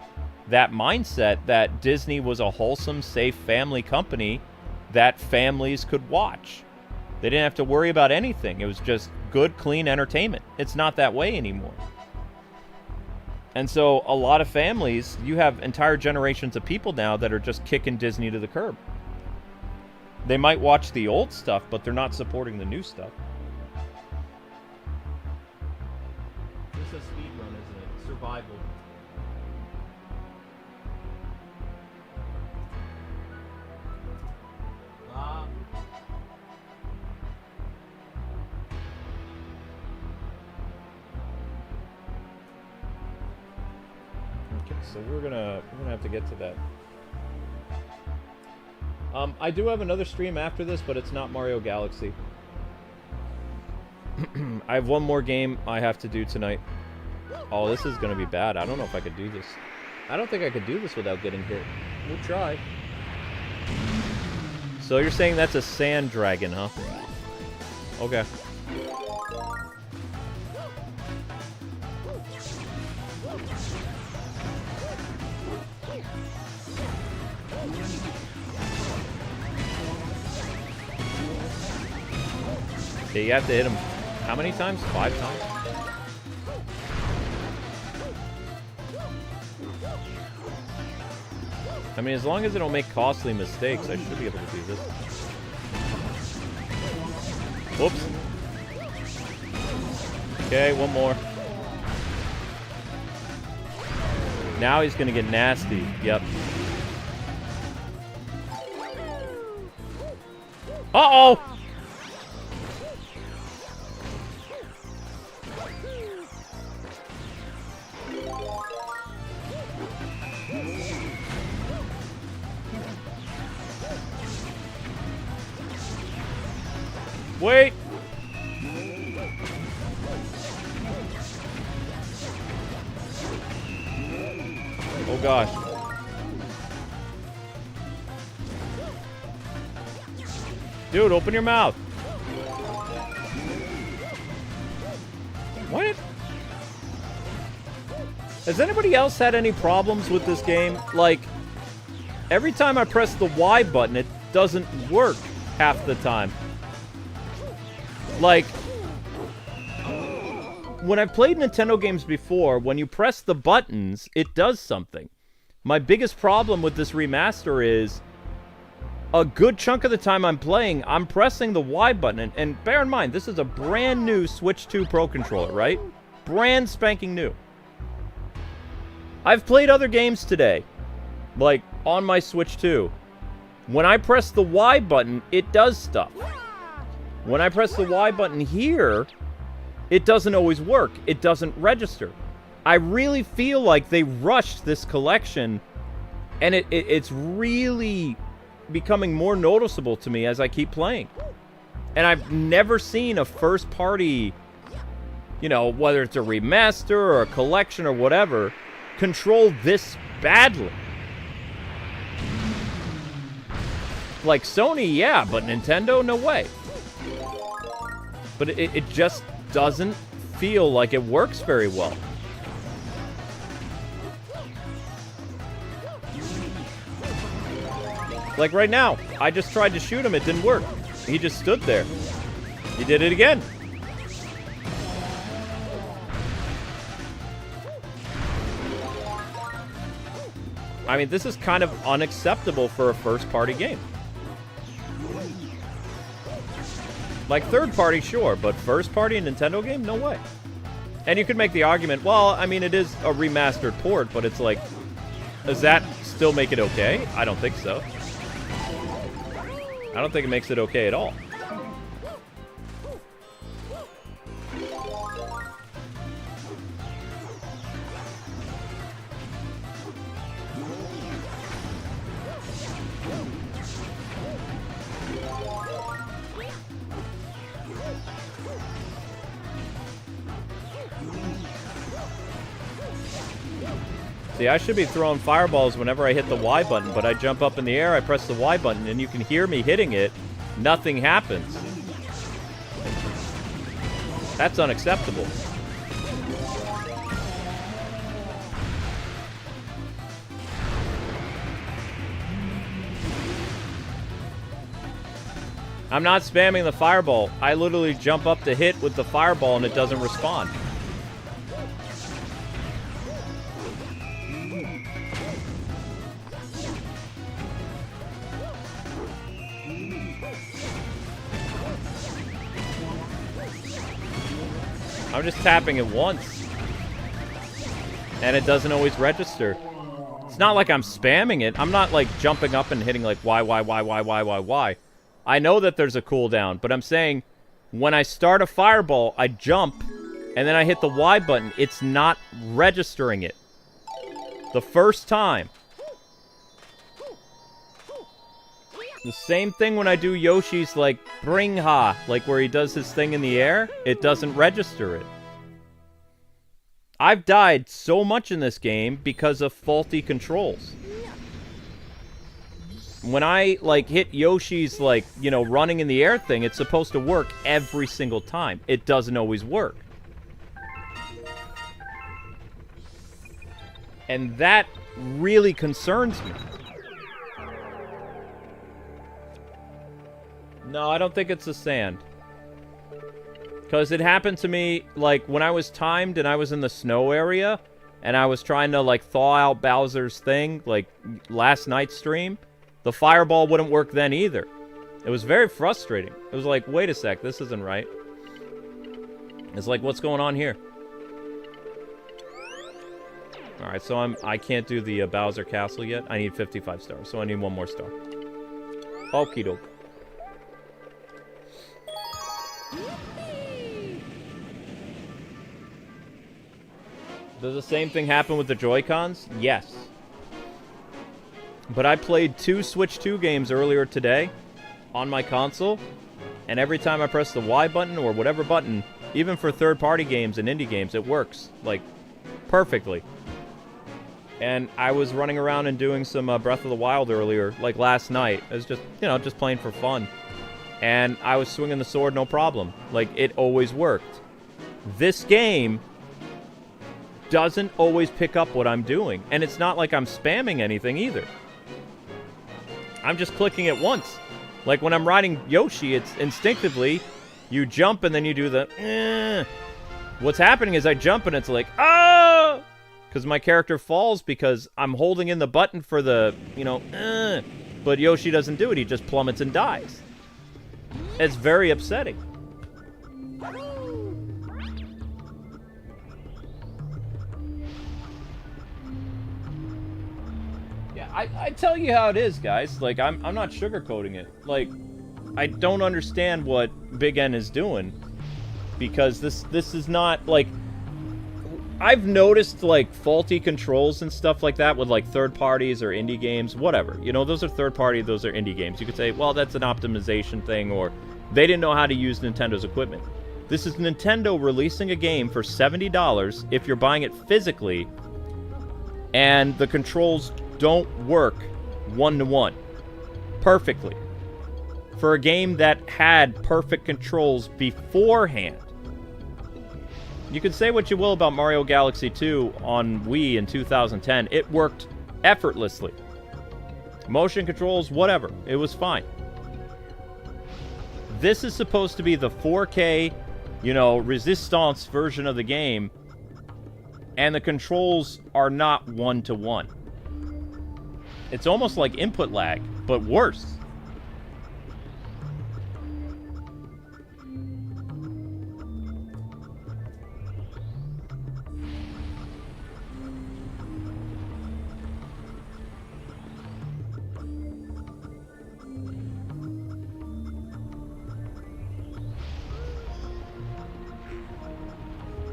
[SPEAKER 1] that mindset that Disney was a wholesome, safe family company that families could watch. They didn't have to worry about anything. It was just good, clean entertainment. It's not that way anymore. And so a lot of families, you have entire generations of people now that are just kicking Disney to the curb. They might watch the old stuff, but they're not supporting the new stuff. This is a speedrun, isn't it? Survival. Okay, so we're gonna have to get to that. I do have another stream after this, but it's not Mario Galaxy. I have one more game I have to do tonight. Oh, this is gonna be bad. I don't know if I could do this. I don't think I could do this without getting hit. We'll try. So you're saying that's a sand dragon, huh? Okay. Okay, you have to hit him how many times? 5 times? I mean, as long as I don't make costly mistakes, I should be able to do this. Whoops. Okay, one more. Now he's gonna get nasty. Yep. Uh-oh! Wait! Oh gosh. Dude, open your mouth. What? Has anybody else had any problems with this game? Like, every time I press the Y button, it doesn't work half the time. Like, when I've played Nintendo games before, when you press the buttons, it does something. My biggest problem with this remaster is a good chunk of the time I'm playing, I'm pressing the Y button. And bear in mind, this is a brand new Switch 2 Pro controller, right? Brand spanking new. I've played other games today, like on my Switch 2. When I press the Y button, it does stuff. When I press the Y button here, it doesn't always work. It doesn't register. I really feel like they rushed this collection, and it's really becoming more noticeable to me as I keep playing. And I've never seen a first-party, you know, whether it's a remaster or a collection or whatever, control this badly. Like Sony, yeah, but Nintendo, no way. But it just doesn't feel like it works very well. Like right now, I just tried to shoot him, it didn't work. He just stood there. He did it again. I mean, this is kind of unacceptable for a first-party game. Like, third-party, sure, but first-party Nintendo game? No way. And you could make the argument, well, I mean, it is a remastered port, but it's like, does that still make it okay? I don't think so. I don't think it makes it okay at all. See, I should be throwing fireballs whenever I hit the Y button, but I jump up in the air, I press the Y button, and you can hear me hitting it. Nothing happens. That's unacceptable. I'm not spamming the fireball. I literally jump up to hit with the fireball and it doesn't respond. I'm just tapping it once. And it doesn't always register. It's not like I'm spamming it. I'm not like jumping up and hitting like Y. I know that there's a cooldown, but I'm saying when I start a fireball, I jump and then I hit the Y button. It's not registering it. The first time. The same thing when I do Yoshi's, like, Bring Ha, like where he does his thing in the air, it doesn't register it. I've died so much in this game because of faulty controls. When I, like, hit Yoshi's, like, you know, running in the air thing, it's supposed to work every single time. It doesn't always work. And that really concerns me. No, I don't think it's the sand. Because it happened to me, like, when I was timed and I was in the snow area, and I was trying to, like, thaw out Bowser's thing, like, last night's stream, the fireball wouldn't work then either. It was very frustrating. It was like, wait a sec, this isn't right. It's like, what's going on here? Alright, so I can't do the Bowser Castle yet. I need 55 stars, so I need one more star. Okie doke. Does the same thing happen with the Joy-Cons? Yes. But I played 2 Switch 2 games earlier today on my console, and every time I press the Y button or whatever button, even for third-party games and indie games, it works, like, perfectly. And I was running around and doing some Breath of the Wild earlier, like last night. It was just, you know, just playing for fun. and I was swinging the sword no problem. Like, it always worked. This game doesn't always pick up what I'm doing, and it's not like I'm spamming anything either. I'm just clicking it once. Like, when I'm riding Yoshi, it's instinctively, you jump and then you do the, eh. What's happening is I jump and it's like, ah! Because my character falls because I'm holding in the button for the, you know, eh. But Yoshi doesn't do it, he just plummets and dies. It's very upsetting. Yeah, I tell you how it is, guys. Like, I'm not sugarcoating it. Like, I don't understand what Big N is doing. Because this is not, like... I've noticed, like, faulty controls and stuff like that with, like, third parties or indie games, whatever. You know, those are third party, those are indie games. You could say, well, that's an optimization thing, or they didn't know how to use Nintendo's equipment. This is Nintendo releasing a game for $70 if you're buying it physically, and the controls don't work one-to-one perfectly. For a game that had perfect controls beforehand. You can say what you will about Mario Galaxy 2 on Wii in 2010. It worked effortlessly. Motion controls, whatever. It was fine. This is supposed to be the 4K, you know, Resistance version of the game, and the controls are not one-to-one. It's almost like input lag, but worse.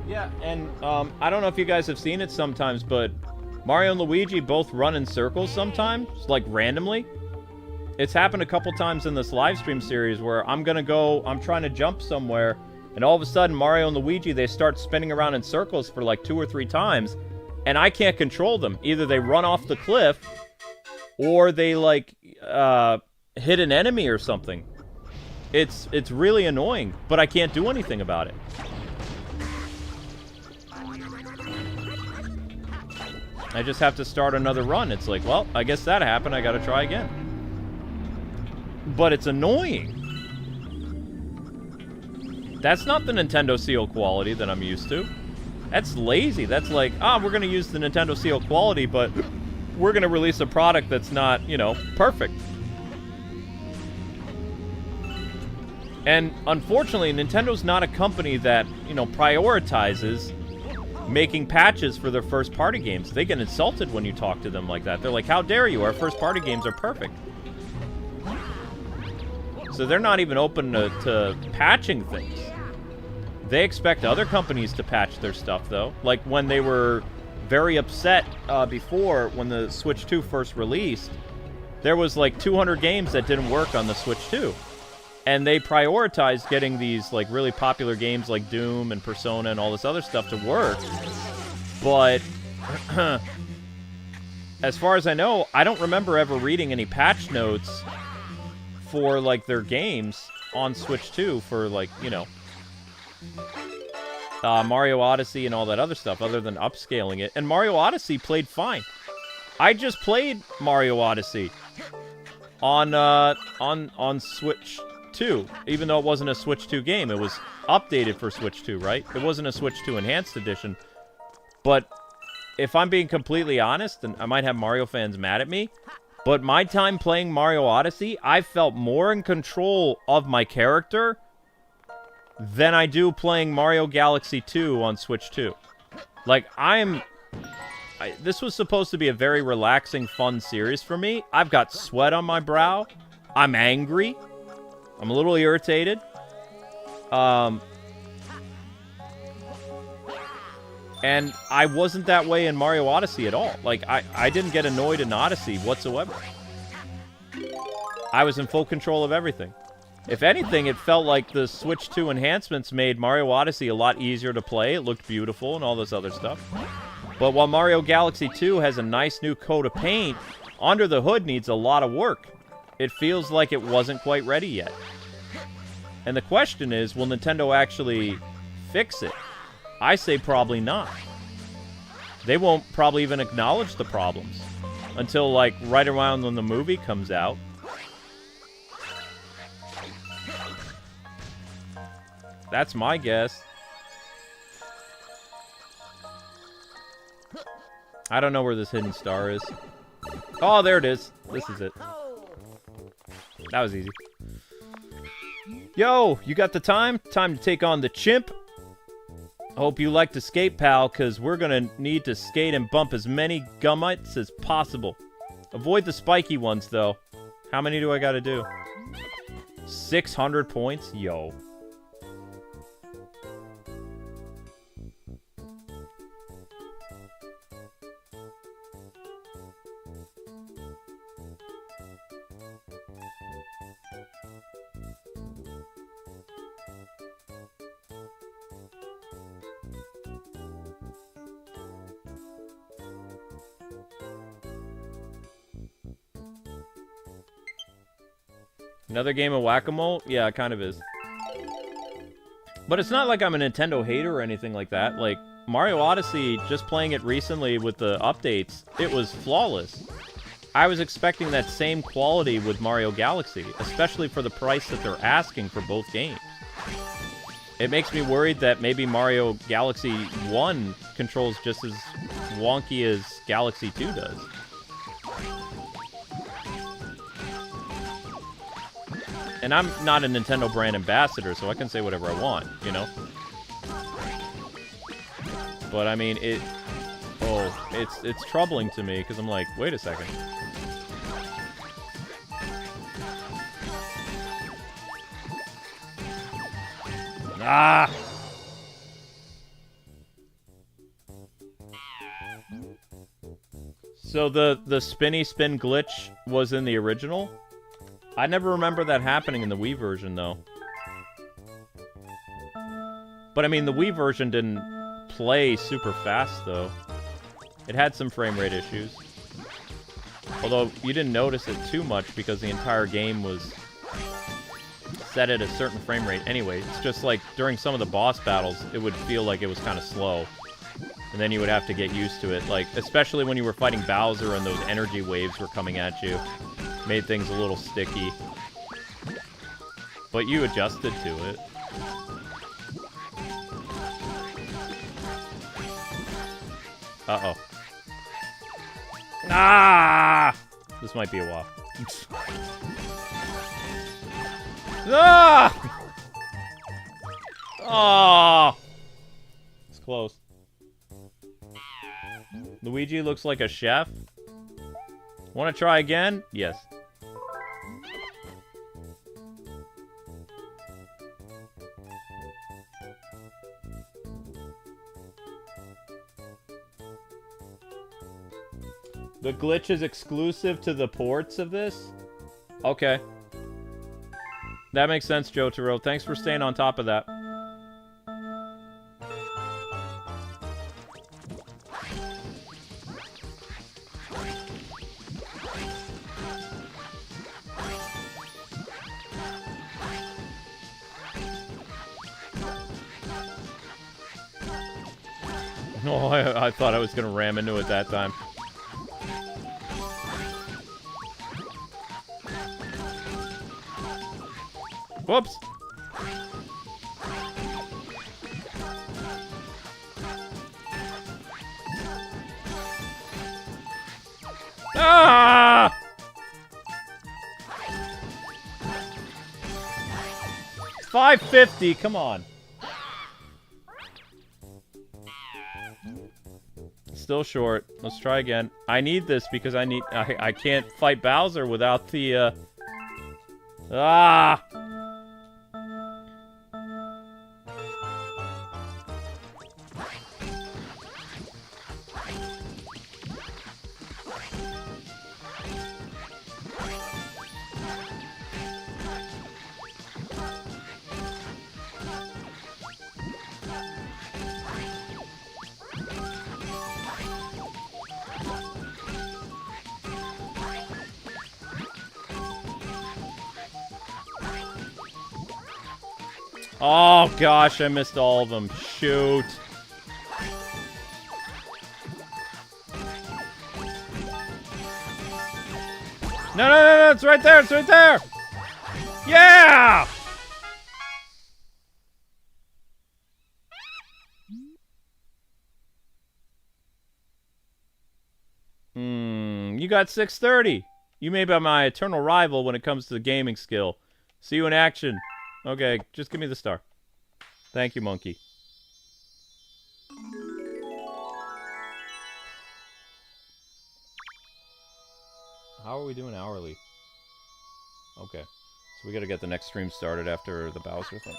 [SPEAKER 1] Yeah, and I don't know if you guys have seen it sometimes, but Mario and Luigi both run in circles sometimes, like randomly. It's happened a couple times in this live stream series where I'm trying to jump somewhere, and all of a sudden Mario and Luigi, they start spinning around in circles for like 2 or 3 times, and I can't control them. Either they run off the cliff, or they like hit an enemy or something. It's really annoying, but I can't do anything about it. I just have to start another run. It's like, well, I guess that happened. I gotta try again. But it's annoying. That's not the Nintendo seal quality that I'm used to. That's lazy. That's like, we're gonna use the Nintendo seal quality, but we're gonna release a product that's not, you know, perfect. And unfortunately, Nintendo's not a company that, you know, prioritizes making patches for their first-party games. They get insulted when you talk to them like that. They're like, how dare you? Our first-party games are perfect. So they're not even open to patching things. They expect other companies to patch their stuff, though. Like when they were very upset before, when the Switch 2 first released, there was like 200 games that didn't work on the Switch 2. And they prioritized getting these like really popular games like Doom and Persona and all this other stuff to work. But as far as I know, I don't remember ever reading any patch notes for like their games on Switch 2 for like, you know, Mario Odyssey and all that other stuff, other than upscaling it. And Mario Odyssey played fine. I just played Mario Odyssey on Switch 2, even though it wasn't a Switch 2 game. It was updated for Switch 2, right? It wasn't a Switch 2 Enhanced Edition. But if I'm being completely honest, and I might have Mario fans mad at me, but my time playing Mario Odyssey, I felt more in control of my character than I do playing Mario Galaxy 2 on Switch 2. Like, this was supposed to be a very relaxing, fun series for me. I've got sweat on my brow. I'm angry. I'm a little irritated. And I wasn't that way in Mario Odyssey at all. Like, I didn't get annoyed in Odyssey whatsoever. I was in full control of everything. If anything, it felt like the Switch 2 enhancements made Mario Odyssey a lot easier to play. It looked beautiful and all this other stuff. But while Mario Galaxy 2 has a nice new coat of paint, under the hood needs a lot of work. It feels like it wasn't quite ready yet. And the question is, will Nintendo actually fix it? I say probably not. They won't probably even acknowledge the problems until, like, right around when the movie comes out. That's my guess. I don't know where this hidden star is. Oh, there it is. This is it. That was easy. Yo, you got the time? Time to take on the chimp. I hope you like to skate, pal, because we're going to need to skate and bump as many gummites as possible. Avoid the spiky ones, though. How many do I got to do? 600 points? Yo. Another game of whack-a-mole? Yeah, it kind of is. But it's not like I'm a Nintendo hater or anything like that. Like, Mario Odyssey, just playing it recently with the updates, it was flawless. I was expecting that same quality with Mario Galaxy, especially for the price that they're asking for both games. It makes me worried that maybe Mario Galaxy 1 controls just as wonky as Galaxy 2 does. And I'm not a Nintendo brand ambassador, so I can say whatever I want, you know? But, I mean, it's troubling to me, because I'm like, wait a second. Ah! So the spinny spin glitch was in the original? I never remember that happening in the Wii version, though. But, I mean, the Wii version didn't play super fast, though. It had some frame rate issues. Although, you didn't notice it too much because the entire game was set at a certain frame rate anyway. It's just like, during some of the boss battles, it would feel like it was kind of slow. And then you would have to get used to it. Like, especially when you were fighting Bowser and those energy waves were coming at you. Made things a little sticky. But you adjusted to it. Uh-oh. Ah! This might be a while. Ah! Oh! It's close. Luigi looks like a chef. Want to try again? Yes. The glitch is exclusive to the ports of this? Okay. That makes sense, Jotaro. Thanks for staying on top of that. Oh, I thought I was going to ram into it that time. Whoops! Ah! $5.50, come on. Still short. Let's try again. I need this because I can't fight Bowser without the, Ah! Oh, gosh, I missed all of them. Shoot. No, no, no, no, it's right there, it's right there! Yeah! You got 630. You may be my eternal rival when it comes to the gaming skill. See you in action. Okay, just give me the star. Thank you, monkey. How are we doing hourly? Okay. So we gotta get the next stream started after the Bowser thing.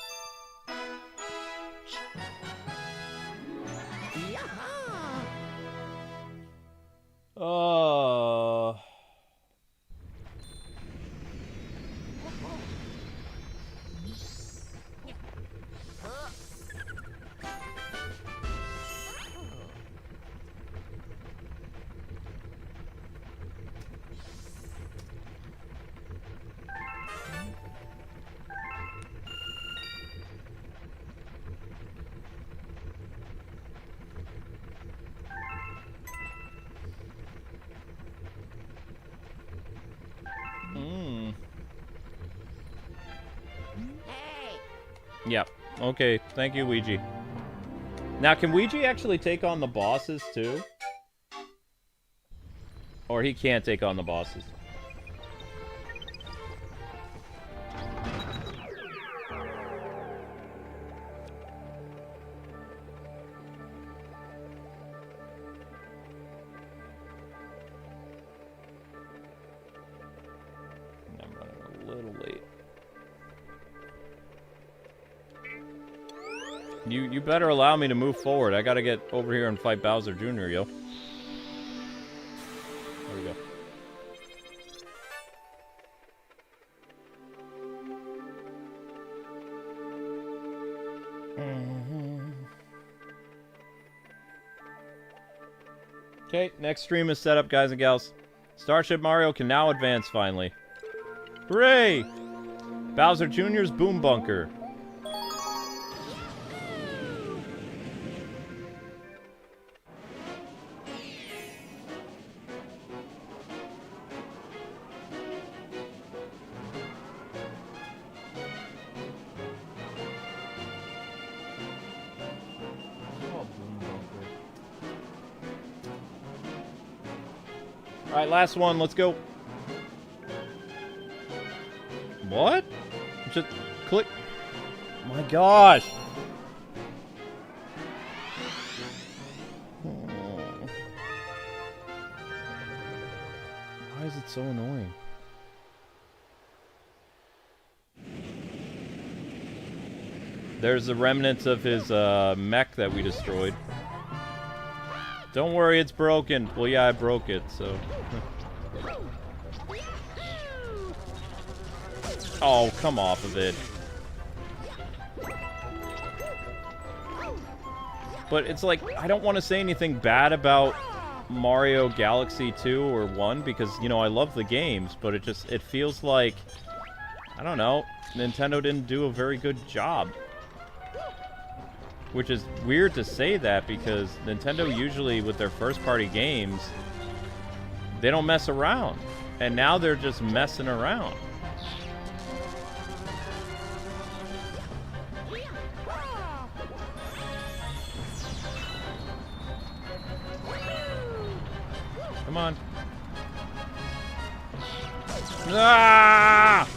[SPEAKER 1] Yep. Okay, thank you, Ouija. Now, can Ouija actually take on the bosses, too? Or he can't take on the bosses? I'm running a little late. You better allow me to move forward. I gotta get over here and fight Bowser Jr., yo. There we go. Okay, next stream is set up, guys and gals. Starship Mario can now advance, finally. Hooray! Bowser Jr.'s Boom Bunker. Alright, last one, let's go. What? Just click. Oh my gosh. Oh. Why is it so annoying? There's the remnants of his mech that we destroyed. Don't worry, it's broken. Well, yeah, I broke it, so... Oh, come off of it. But it's like, I don't want to say anything bad about Mario Galaxy 2 or 1, because, you know, I love the games, but it feels like, I don't know, Nintendo didn't do a very good job. Which is weird to say that, because Nintendo usually, with their first-party games, they don't mess around. And now they're just messing around. Come on. Ah!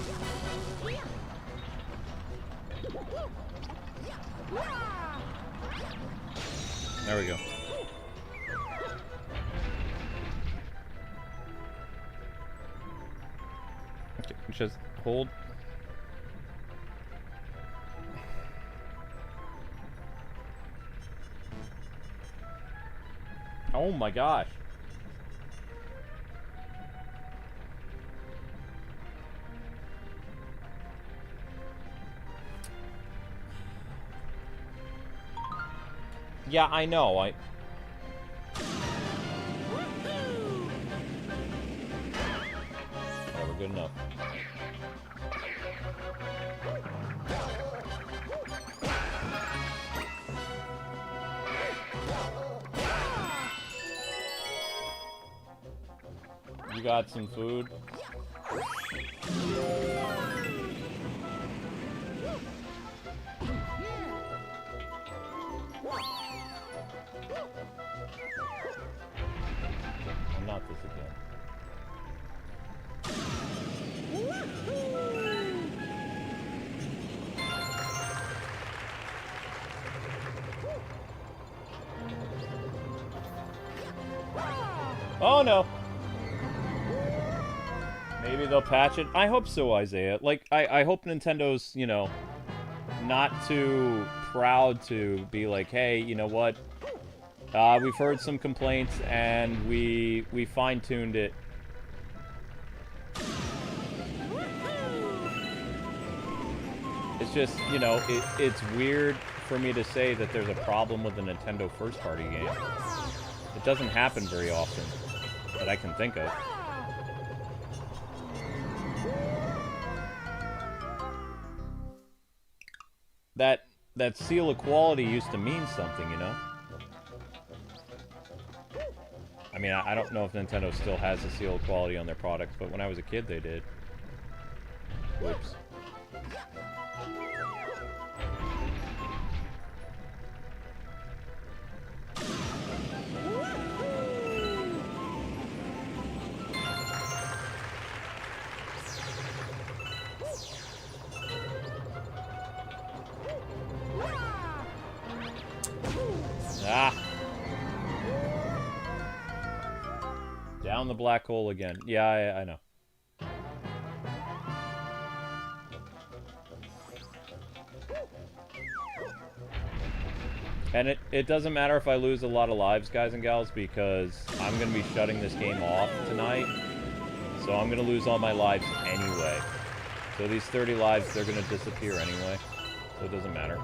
[SPEAKER 1] There we go. Okay, just hold. Oh my gosh. Yeah, I know. Alright, we're good enough. You got some food? Oh, not this again. Oh no! Maybe they'll patch it. I hope so, Isaiah. Like, I hope Nintendo's, you know, not too proud to be like, hey, you know what? We've heard some complaints and we fine-tuned it. It's just, you know, it's weird for me to say that there's a problem with the Nintendo first-party game. It doesn't happen very often that I can think of. That seal of quality used to mean something, you know? I mean, I don't know if Nintendo still has a seal of quality on their products, but when I was a kid, they did. Whoops. Ah! Down the black hole again. Yeah, I know. And it doesn't matter if I lose a lot of lives, guys and gals, because I'm going to be shutting this game off tonight. So I'm going to lose all my lives anyway. So these 30 lives, they're going to disappear anyway. So it doesn't matter.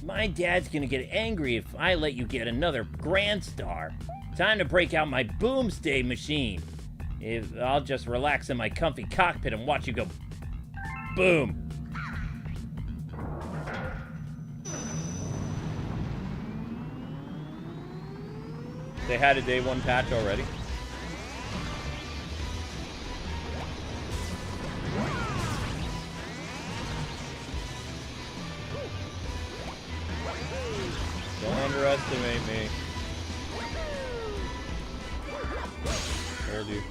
[SPEAKER 3] My dad's gonna get angry if I let you get another Grand Star. Time to break out my boomstay machine. I'll just relax in my comfy cockpit and watch you go boom.
[SPEAKER 1] They had a day one patch already. Don't underestimate me. Told you.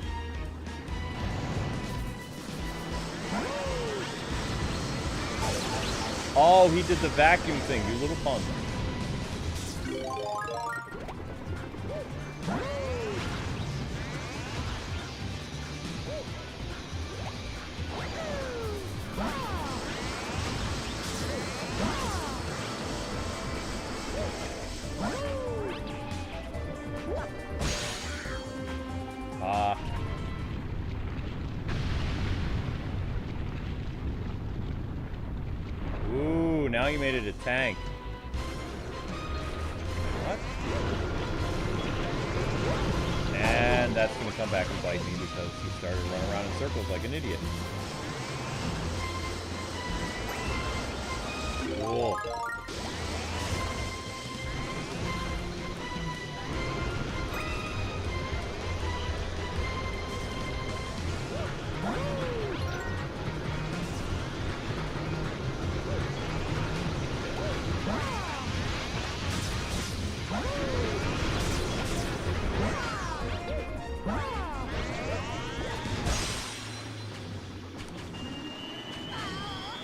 [SPEAKER 1] Oh, he did the vacuum thing, you little punk. Ooh, now you made it a tank. What? And that's gonna come back and bite me because he started running around in circles like an idiot. Cool.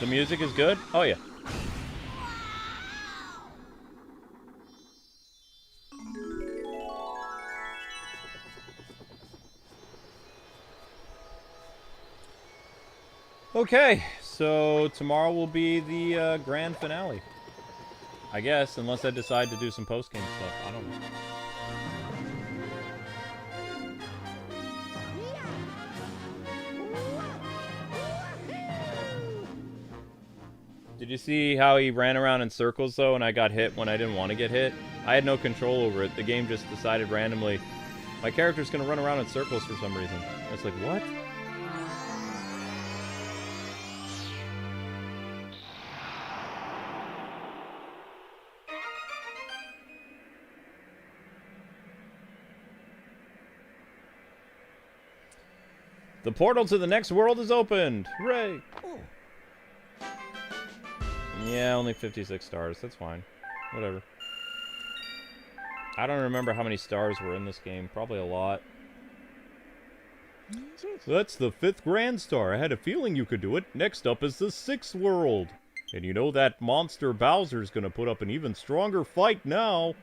[SPEAKER 1] The music is good? Oh, yeah. Okay, so tomorrow will be the grand finale. I guess, unless I decide to do some post-game stuff. I don't know. Did you see how he ran around in circles, though, and I got hit when I didn't want to get hit? I had no control over it. The game just decided randomly, my character's going to run around in circles for some reason. I was like, what? The portal to the next world is opened! Hooray! Yeah, only 56 stars. That's fine. Whatever. I don't remember how many stars were in this game. Probably a lot. That's the 5th Grand Star. I had a feeling you could do it. Next up is the 6th world. And you know that monster Bowser's gonna put up an even stronger fight now.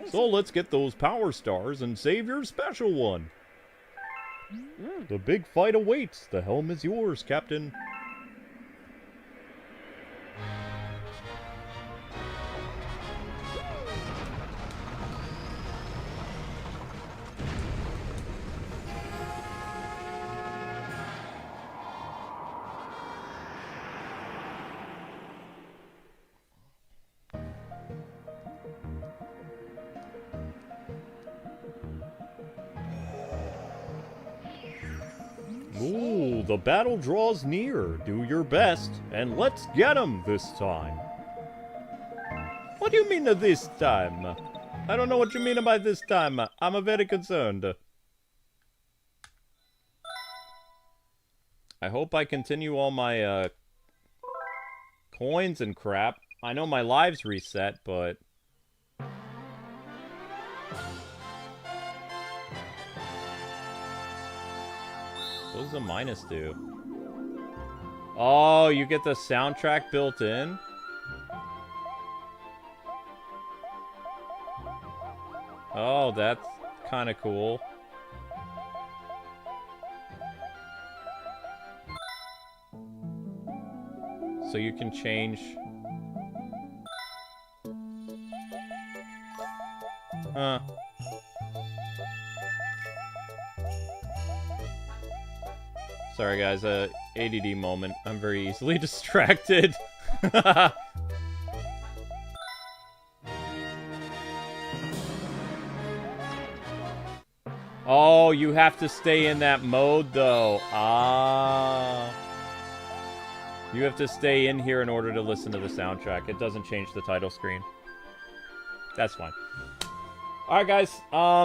[SPEAKER 1] So let's get those power stars and save your special one. The big fight awaits. The helm is yours, Captain. Ooh, the battle draws near. Do your best, and let's get 'em this time. What do you mean this time? I don't know what you mean by this time. I'm very concerned. I hope I continue all my, coins and crap. I know my lives reset, but... what does the minus do? Oh, you get the soundtrack built in? Oh, that's kind of cool. So you can change... huh. Sorry guys, ADD moment. I'm very easily distracted. Oh, you have to stay in that mode though. Ah. You have to stay in here in order to listen to the soundtrack. It doesn't change the title screen. That's fine. Alright guys,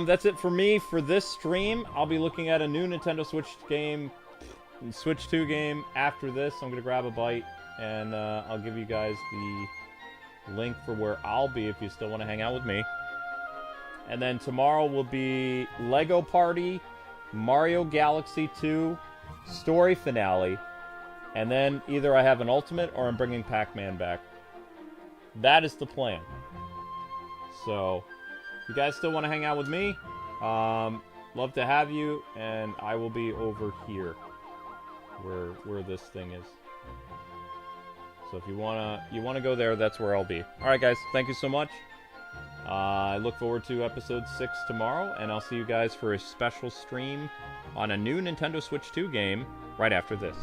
[SPEAKER 1] that's it for me for this stream. I'll be looking at a new Nintendo Switch game, Switch 2 game after this. I'm gonna grab a bite, and I'll give you guys the link for where I'll be if you still want to hang out with me. And then tomorrow will be Lego Party, Mario Galaxy 2, Story Finale, and then either I have an Ultimate or I'm bringing Pac-Man back. That is the plan. So, if you guys still want to hang out with me, love to have you, and I will be over here. Where this thing is. So if you wanna go there, that's where I'll be. Alright guys, thank you so much. I look forward to episode 6 tomorrow, and I'll see you guys for a special stream on a new Nintendo Switch 2 game right after this.